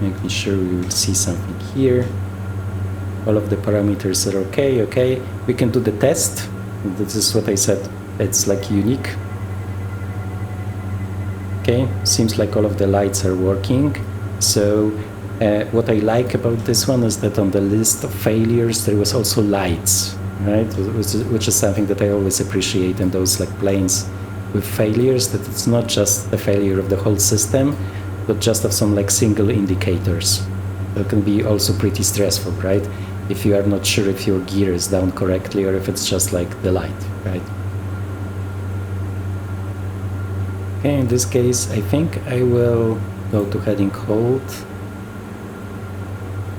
Making sure we will see something here. All of the parameters are okay, okay. We can do the test. This is what I said, it's like unique. Okay, seems like all of the lights are working. So what I like about this one is that on the list of failures there was also lights, right? Which is something that I always appreciate in those like planes with failures, that it's not just the failure of the whole system, but just of some like single indicators. That can be also pretty stressful, right? If you are not sure if your gear is down correctly or if it's just like the light, right? Okay, in this case, I think I will go to heading hold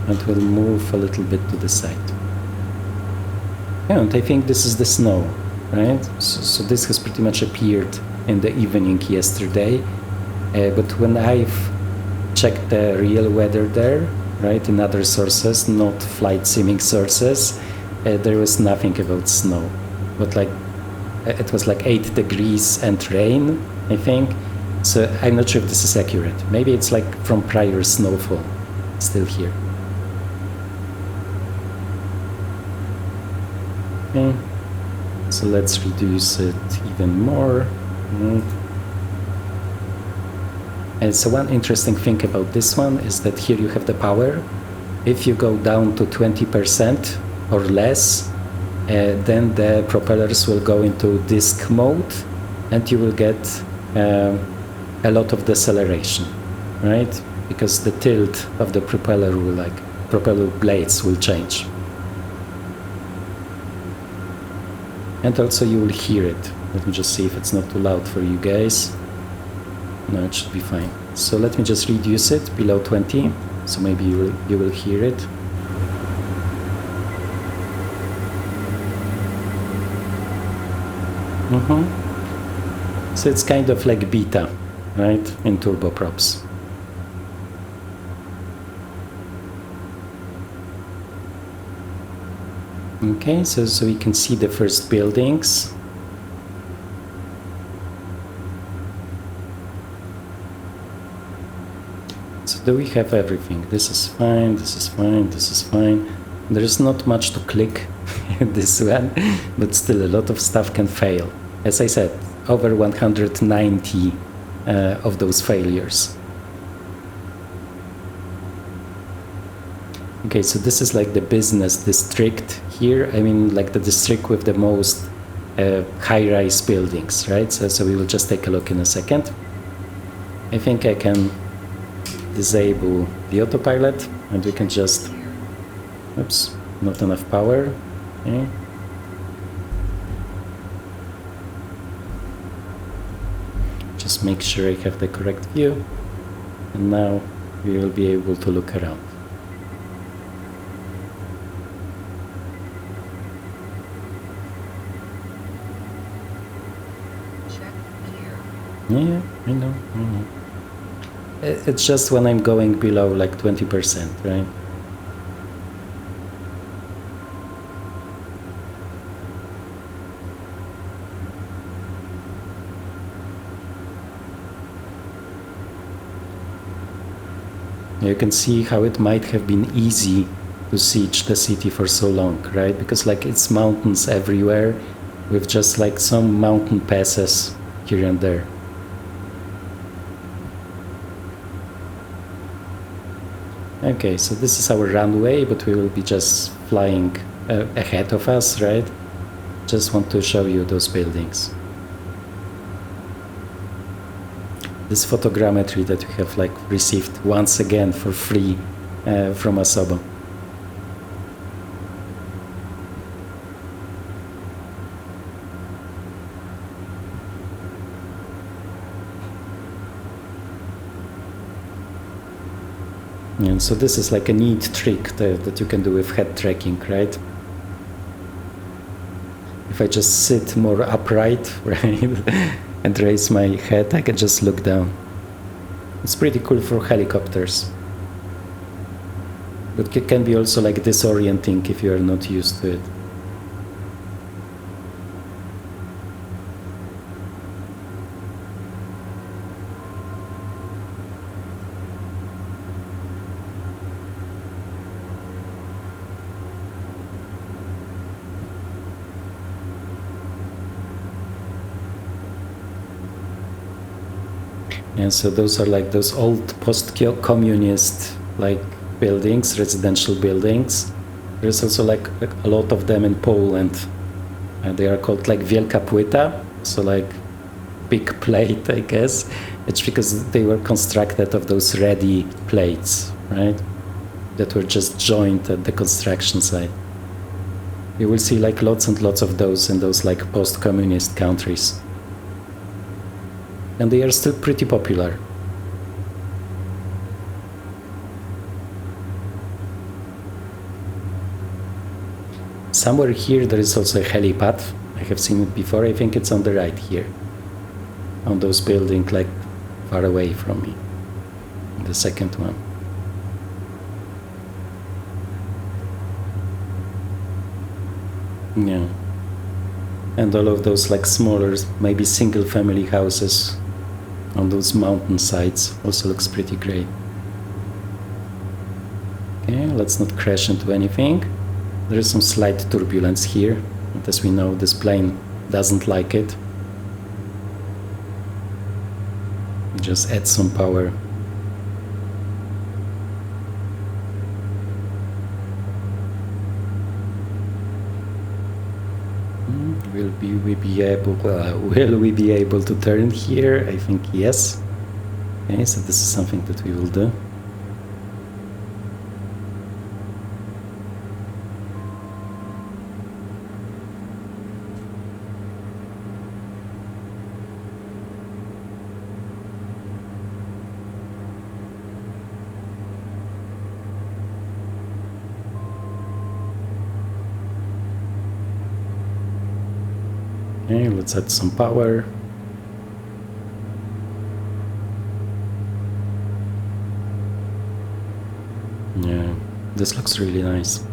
and will move a little bit to the side. Yeah, and I think this is the snow, right? So this has pretty much appeared in the evening yesterday, but when I've checked the real weather there, right, in other sources, not flight simming sources, there was nothing about snow, but like it was like 8 degrees and rain, I think. So I'm not sure if this is accurate. Maybe it's like from prior snowfall still here. Okay, so let's reduce it even more. And so one interesting thing about this one is that here you have the power. If you go down to 20% or less, then the propellers will go into disc mode and you will get a lot of deceleration, right? Because the tilt of the propeller will propeller blades will change. And also you will hear it. Let me just see if it's not too loud for you guys. No, it should be fine. So let me just reduce it below 20, so maybe you will hear it. So it's kind of like beta, right, in turboprops. Okay, so we can see the first buildings. So do we have everything? This is fine, this is fine, this is fine. There is not much to click in this one, but still a lot of stuff can fail. As I said, over 190 of those failures. Okay, so this is like the business district here. I mean, like the district with the most high-rise buildings, right? So we will just take a look in a second. I think I can disable the autopilot and we can just, oops, not enough power. Okay. Just make sure I have the correct view, and now we will be able to look around. Check gear. Yeah, I know. It's just when I'm going below like 20%, right? You can see how it might have been easy to siege the city for so long, right? Because like it's mountains everywhere with just like some mountain passes here and there. Okay, so this is our runway, but we will be just flying ahead of us, right? Just want to show you those buildings. This photogrammetry that we have like received once again for free from Asobo. And so this is like a neat trick that you can do with head tracking, right? If I just sit more upright, right, and raise my head, I can just look down. It's pretty cool for helicopters. But it can be also like disorienting if you are not used to it. And so those are like those old post-communist like buildings, residential buildings. There's also like a lot of them in Poland. They are called like Wielka Płyta, so like big plate, I guess. It's because they were constructed of those ready plates, right? That were just joined at the construction site. You will see like lots and lots of those in those like post-communist countries. And they are still pretty popular. Somewhere here there is also a helipad. I have seen it before. I think it's on the right here. On those buildings like far away from me. The second one. Yeah. And all of those like smaller, maybe single family houses on those mountain sides also looks pretty great. Okay, let's not crash into anything. There is some slight turbulence here, but as we know, this plane doesn't like it. Just add some power. Will we be able to turn here? I think yes. Okay, so this is something that we will do. Okay, let's add some power. Yeah, this looks really nice.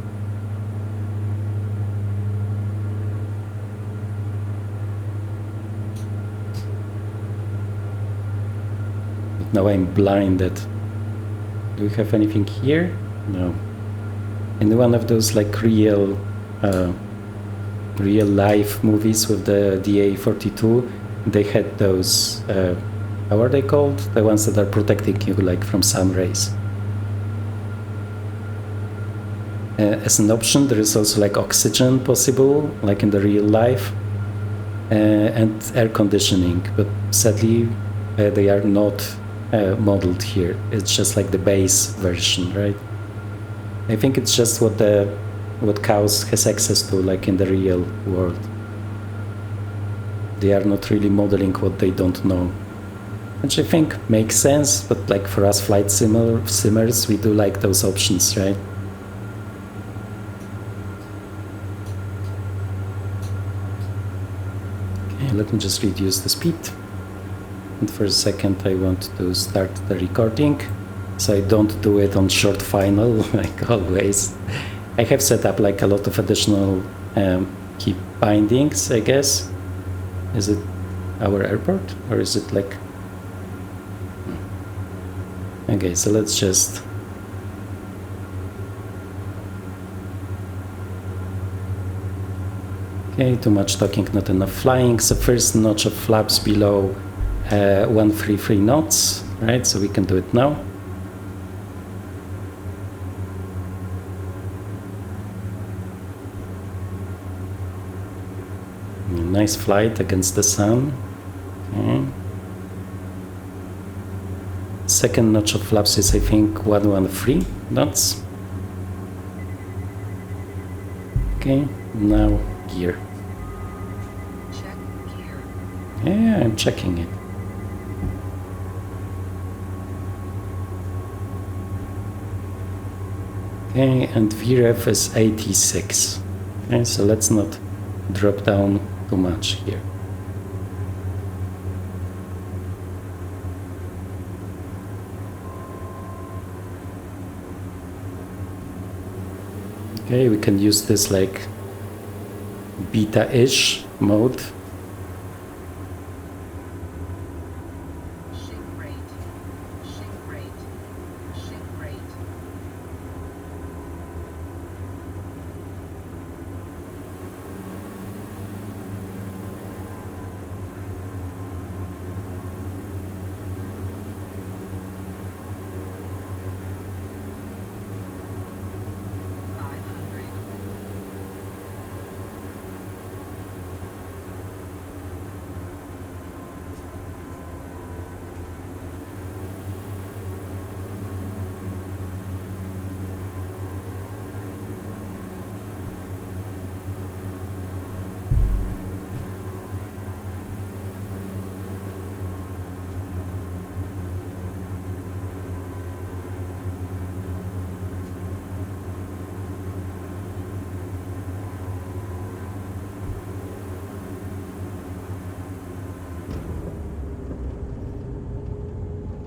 But now I'm blinded. Do we have anything here? No. In one of those like real life movies with the DA42, they had those, how are they called? The ones that are protecting you like from sun rays. As an option, there is also like oxygen possible, like in the real life, and air conditioning, but sadly they are not modeled here. It's just like the base version, right? I think it's just what COWS has access to, like in the real world. They are not really modeling what they don't know, which I think makes sense, but like for us flight simmers, we do like those options, right? Okay, let me just reduce the speed. And for a second I want to start the recording, so I don't do it on short final like always. I have set up like a lot of additional key bindings, I guess. Is it our airport or is it like... Okay, so let's just... Okay, too much talking, not enough flying. So first notch of flaps below 133 knots, right? So we can do it now. nice flight against the sun. Okay. Second notch of flaps is, I think, 113 knots. Okay, now gear. Check gear. Yeah, I'm checking it. Okay, and VREF is 86. Okay, so let's not drop down too much here. Okay, we can use this like beta-ish mode. Ship rate. Ship rate. Ship rate.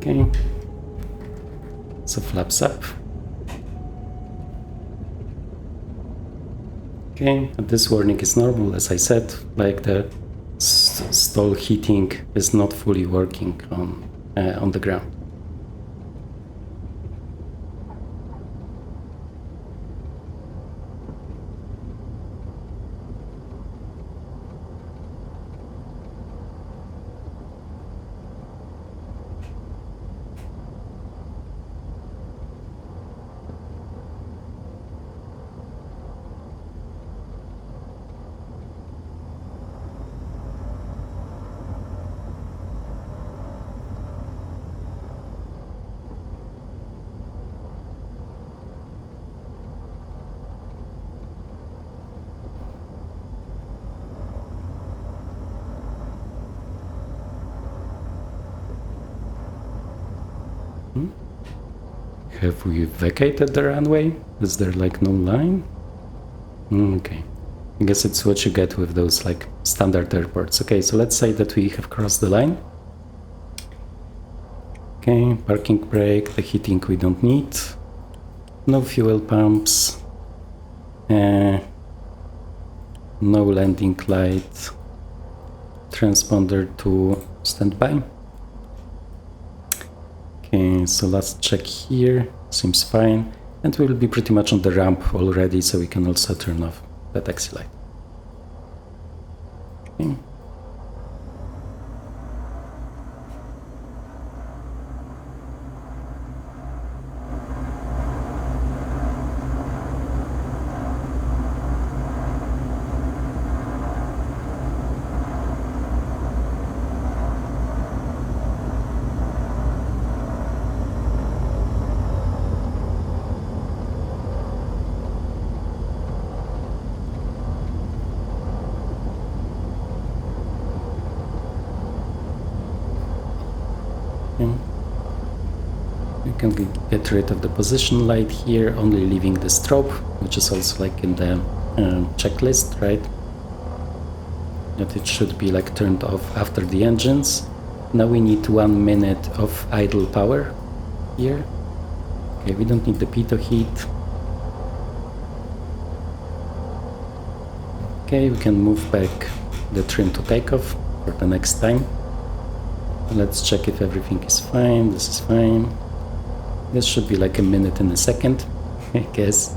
Okay, so flaps up. Okay, and this warning is normal, as I said, like the stall heating is not fully working on the ground. Have we vacated the runway? Is there like no line? Okay. I guess it's what you get with those like standard airports. Okay, so let's say that we have crossed the line. Okay, parking brake, the heating we don't need. No fuel pumps. No landing light. Transponder to standby. Okay, so let's check here. Seems fine. And we'll be pretty much on the ramp already, so we can also turn off the taxi light. Okay. You can get rid of the position light here, only leaving the strobe, which is also like in the checklist, right? That it should be like turned off after the engines. Now we need 1 minute of idle power here. Okay, we don't need the pitot heat. Okay, we can move back the trim to takeoff for the next time. Let's check if everything is fine. This is fine. This should be like a minute and a second, I guess.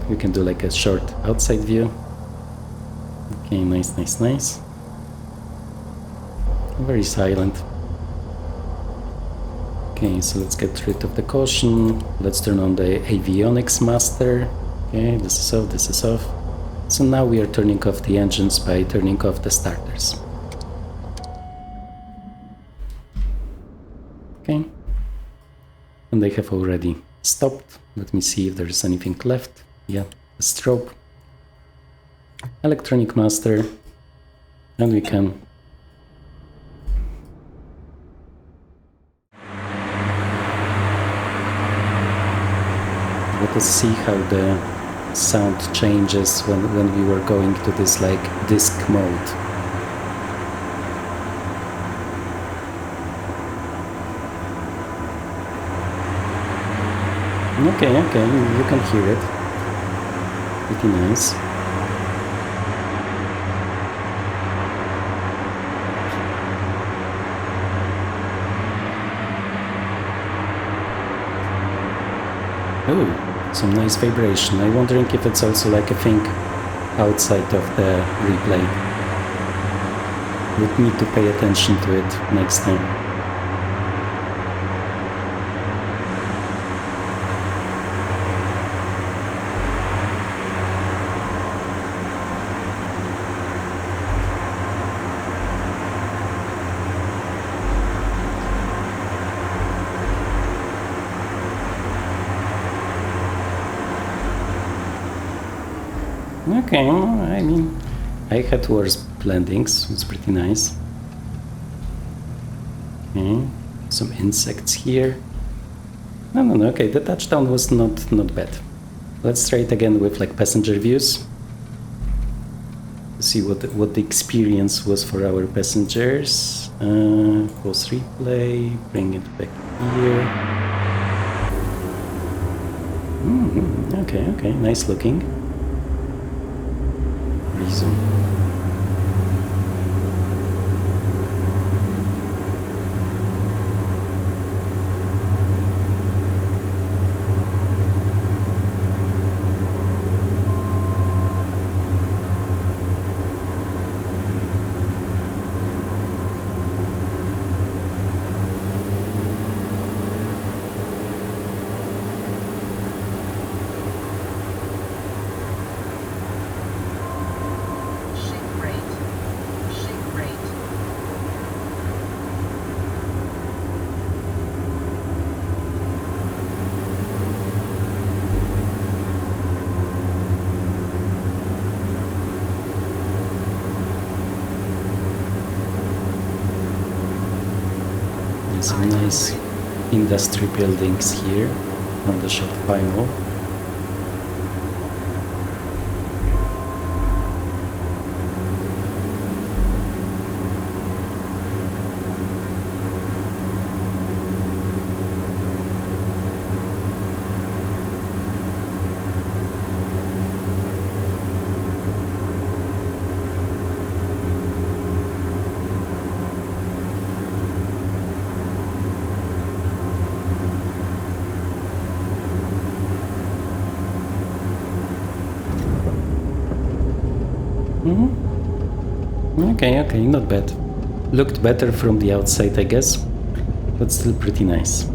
We can do like a short outside view. Okay, nice, nice, nice. Very silent. Okay, so let's get rid of the caution. Let's turn on the avionics master. Okay, this is off, this is off. So now we are turning off the engines by turning off the starters. Okay. And they have already stopped. Let me see if there is anything left. Yeah, the strobe. Electronic master. And we can let us see how the sound changes when we were going to this like disc mode. Okay, you can hear it. Pretty nice. Oh, some nice vibration. I'm wondering if it's also like a thing outside of the replay. Would need to pay attention to it next time. Okay, I mean, I had worse blendings, it's pretty nice. Okay, some insects here. No, okay, the touchdown was not bad. Let's try it again with like passenger views. See what the experience was for our passengers. Pause replay, bring it back here. Okay, nice looking. Reason. Some nice industry buildings here on the shop panel. Okay, not bad. Looked better from the outside, I guess, but still pretty nice.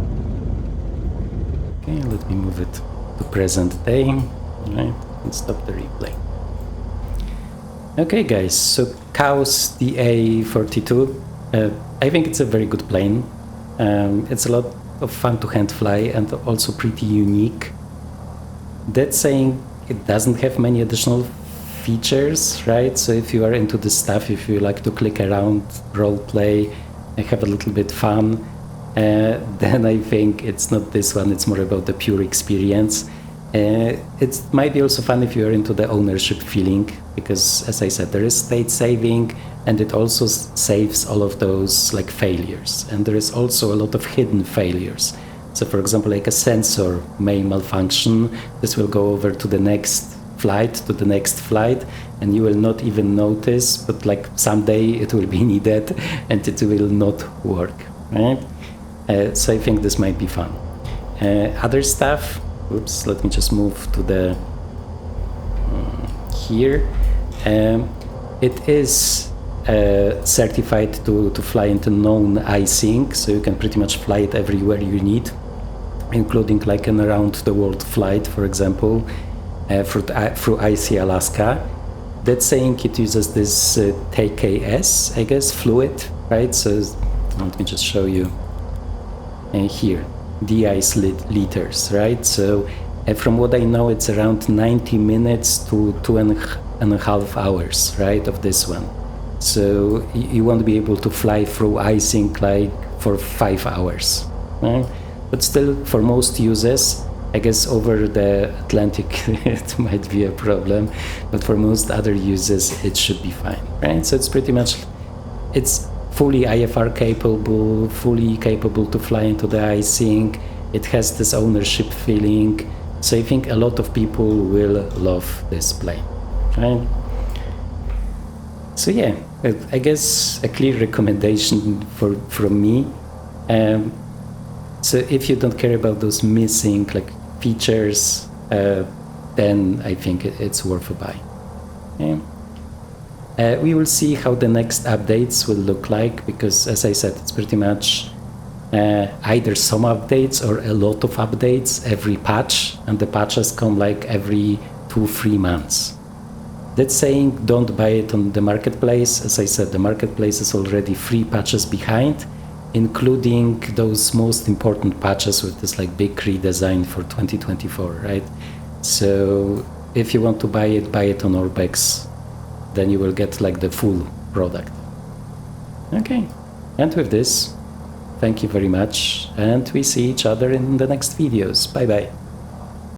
Okay, let me move it to present day, right, and stop the replay. Okay, guys, so COWS DA42, I think it's a very good plane. It's a lot of fun to hand fly and also pretty unique. That saying, it doesn't have many additional features, right? So if you are into this stuff, if you like to click around, role play, have a little bit fun, then I think it's not this one, it's more about the pure experience. It might be also fun if you are into the ownership feeling, because as I said, there is state saving and it also saves all of those like failures. And there is also a lot of hidden failures. So for example, like a sensor may malfunction, this will go over to the next flight, and you will not even notice, but like someday it will be needed and it will not work, right? So I think this might be fun. Other stuff, oops, let me just move to the here. It is certified to fly into known icing, so you can pretty much fly it everywhere you need, including like an around the world flight, for example, through icy Alaska. That's saying it uses this TKS, I guess, fluid, right? So let me just show you here, de-ice liters, right? So from what I know, it's around 90 minutes to 2.5 hours, right, of this one. So you won't be able to fly through icing like for 5 hours, right? But still, for most users, I guess over the Atlantic it might be a problem, but for most other users it should be fine, right? So it's pretty much, it's fully IFR capable, fully capable to fly into the icing. It has this ownership feeling. So I think a lot of people will love this plane, right? So yeah, I guess a clear recommendation from me. So if you don't care about those missing like features, then I think it's worth a buy. Yeah. We will see how the next updates will look like, because as I said, it's pretty much either some updates or a lot of updates every patch, and the patches come like every 2-3 months. That's saying don't buy it on the marketplace. As I said, the marketplace is already 3 patches behind, including those most important patches with this like big redesign for 2024, right? So if you want to buy it on Orbex, then you will get like the full product. Okay, and with this, thank you very much, and we see each other in the next videos. Bye bye.